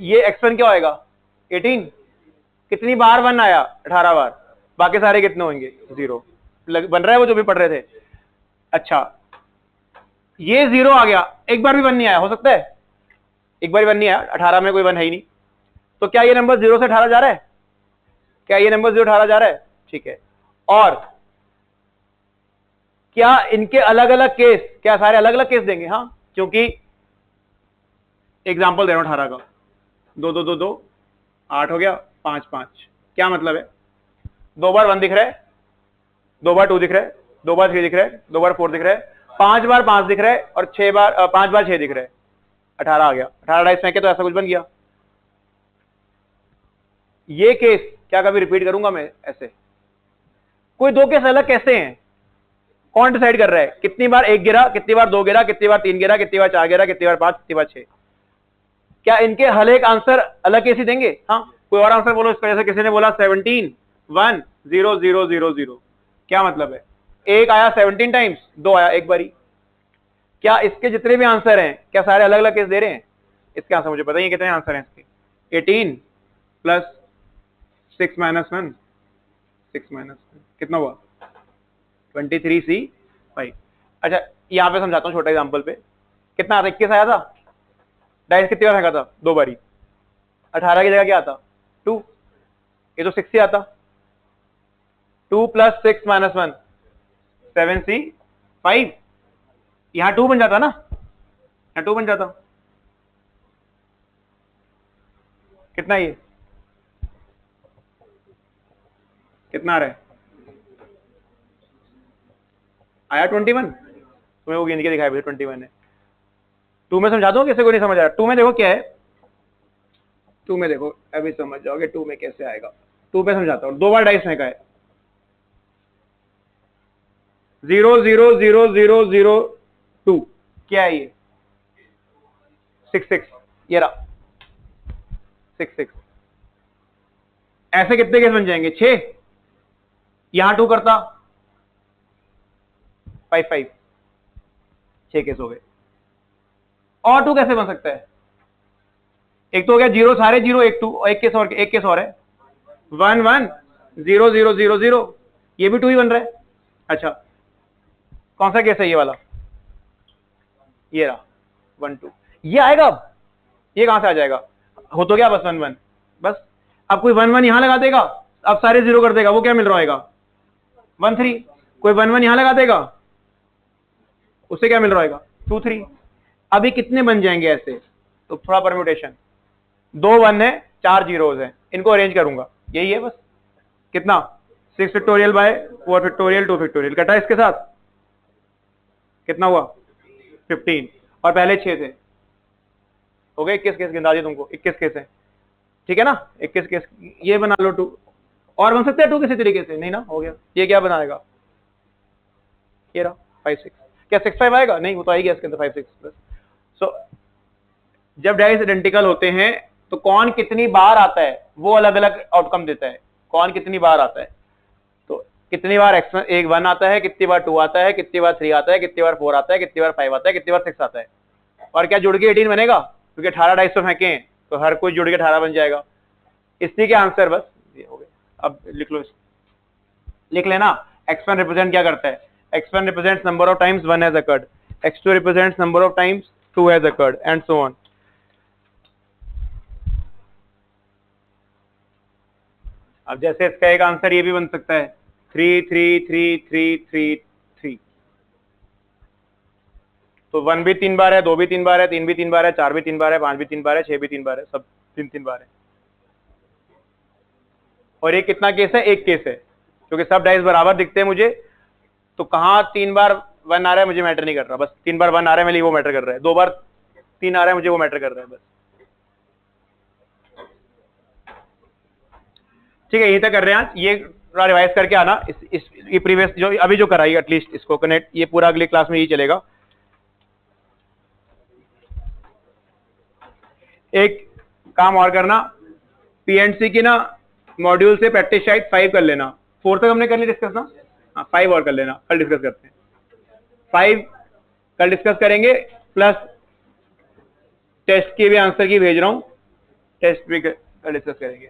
ये x1 क्या होएगा? 18। कितनी बार 1 आया? 18 बार, बाकी सारे कितने होंगे? 0 बन रहा है वो जो भी पढ़ रहे थे। अच्छा, ये 0 आ गया, एक बार भी 1 नहीं आया, हो सकता है एक बार 1 नहीं आया, 18 में कोई 1 है ही नहीं, तो क्या ये नंबर 0 से 18 जा रहा है? क्या ये नंबर 0 18 जा रहा है? ठीक है। और क्या इनके अलग अलग केस, क्या सारे अलग अलग केस देंगे? हाँ, क्योंकि एग्जाम्पल दे रहा हूं 18 का, 2 2 2 2 8 हो गया, 5 5। क्या मतलब है? 2 बार 1 दिख रहा है, 2 बार 2 दिख रहा है, 2 बार 3 दिख रहा है, 2 बार 4 दिख रहा है, 5 बार 5 दिख रहा है, और 5 बार 6 दिख रहा है। 18 आ गया, 18 डाइस फेंके तो ऐसा कुछ बन गया। ये केस क्या कभी रिपीट करूंगा मैं ऐसे? कोई 2 केस अलग कैसे हैं? कौन डिसाइड कर रहा है कितनी बार 1 गिरा, कितनी बार 2 गिरा, कितनी बार 3 गिरा, कितनी बार 4 गिरा, कितनी बार 5, कितनी बार 6? क्या इनके हर एक आंसर अलग केस ही देंगे? हाँ, कोई और आंसर बोलो इसका। जैसे किसी ने बोला 17 1 0 0 0 0, क्या मतलब है? एक आया 17 टाइम्स, 2 आया एक बारी। क्या इसके जितने भी आंसर हैं क्या सारे अलग अलग केस दे रहे हैं? इसके आंसर मुझे बताइए कितने आंसर हैं इसके? 18 प्लस 6 माइनस 1 6 माइनस कितना हुआ 23C5। अच्छा यहाँ पे समझाता हूँ छोटा एग्जांपल पे। कितना आता 21 आया था, डाइस कितनी बार फेंका था 2 बारी, 18 की जगह क्या आता 2, ये तो 6 ही आता, 2 + 6 - 1 7C5, यहाँ 2 बन जाता ना, यहाँ 2 बन जाता। कितना ये कितना आ रहा है आया 21, तुम्हें वो गिन के दिखाई 21 है। 2 में समझा दो किसी को नहीं समझ आया। 2 में देखो क्या है, 2 में देखो अभी समझ जाओगे 2 में कैसे आएगा। 2 में समझाता हूँ, 2 बार डाइस फेंका है 0 0 0 0 0 2, क्या है ये 6 6, ये रहा 6 6। ऐसे कितने केस बन जाएंगे 6, यहां 2 करता 5 5, 6 केस हो गए। और 2 कैसे बन सकता है, एक तो हो गया 0 सारे 0 1 2, एक केस और है 1 1 0 0 0 0, ये भी 2 ही बन रहा है। अच्छा कौन सा केस है ये वाला, ये रहा 1 2, ये आएगा अब, ये कहां से आ जाएगा, हो तो गया बस 1 1, बस अब कोई 1 1 यहां लगा देगा, अब सारे 0 कर देगा, वो क्या मिल रहा होगा 1 3, कोई 1 1 यहां लगा देगा, उससे क्या मिल रहा होगा 2 3। अभी कितने बन जाएंगे ऐसे, तो थोड़ा परम्यूटेशन, 2 1 है 4 जीरोज है, इनको अरेंज करूंगा, यही है बस। कितना 6 फैक्टोरियल बाय 4 फैक्टोरियल 2 फैक्टोरियल कटा इसके साथ, कितना हुआ 15, और पहले 6 थे, हो गए 21 केस, गिना दिए तुमको 21 केस है, ठीक है ना 21 केस। ये बना लो 2, और बन सकते हैं 2 किसी तरीके से, नहीं ना, हो गया। ये क्या बनाएगा, ये रहा 5 6, क्या 6 5 आएगा, नहीं वो तो आएगी इसके अंदर 5 6 बस। सो जब डाइस आइडेंटिकल होते हैं तो कौन कितनी बार आता है वो अलग अलग आउटकम देता है, कौन कितनी बार आता है, तो कितनी बार एक 1 आता है, कितनी बार 2 आता है, कितनी बार 3 आता है, कितनी बार 4 आता है, कितनी बार 5 आता है, कितनी बार 6 आता है, और क्या जुड़ के 18 बनेगा, क्योंकि 18 डाइस तो फेंके हैं तो हर कोई जुड़ के 18 बन जाएगा। इसी के आंसर बस ये हो गए। अब लिख लो, लिख लेना। x1 रिप्रेजेंट क्या करता है, x1 represents number of times 1 has occurred, x2 represents number of times 2 has occurred, and so on. अब जैसे इसका एक आंसर ये भी बन सकता है 3 3 3 3 3 3, तो 1 भी 3 बार है, 2 भी 3 बार है, 3 भी 3 बार है, 4 भी 3 बार है, 5 भी 3 बार है, 6 भी 3 बार है, सब 3 3 बार है। और ये कितना केस है, एक केस है, क्योंकि सब डाइस बराबर दिखते हैं मुझे, तो कहां 3 बार 1 आ रहा है मुझे मैटर नहीं कर रहा, बस 3 बार 1 आ रहा है मेरे लिए वो मैटर कर रहा है, 2 बार 3 आ रहा है मुझे वो मैटर कर रहा है बस। ठीक है, यही तक कर रहे हैं आज, ये थोड़ा रिवाइज करके आना, ये प्रीवियस जो अभी जो कराई एटलीस्ट इसको कनेक्ट, ये पूरा अगली क्लास में यही चलेगा। एक काम और करना, पीएनसी की ना मॉड्यूल से प्रैक्टिस शायद 5 कर लेना, 4 तक हमने कर ली डिस्कस ना, हाँ 5 और कर लेना, कल डिस्कस करते हैं 5, कल डिस्कस करेंगे, प्लस टेस्ट के भी आंसर की भेज रहा हूं, टेस्ट भी कल डिस्कस करेंगे।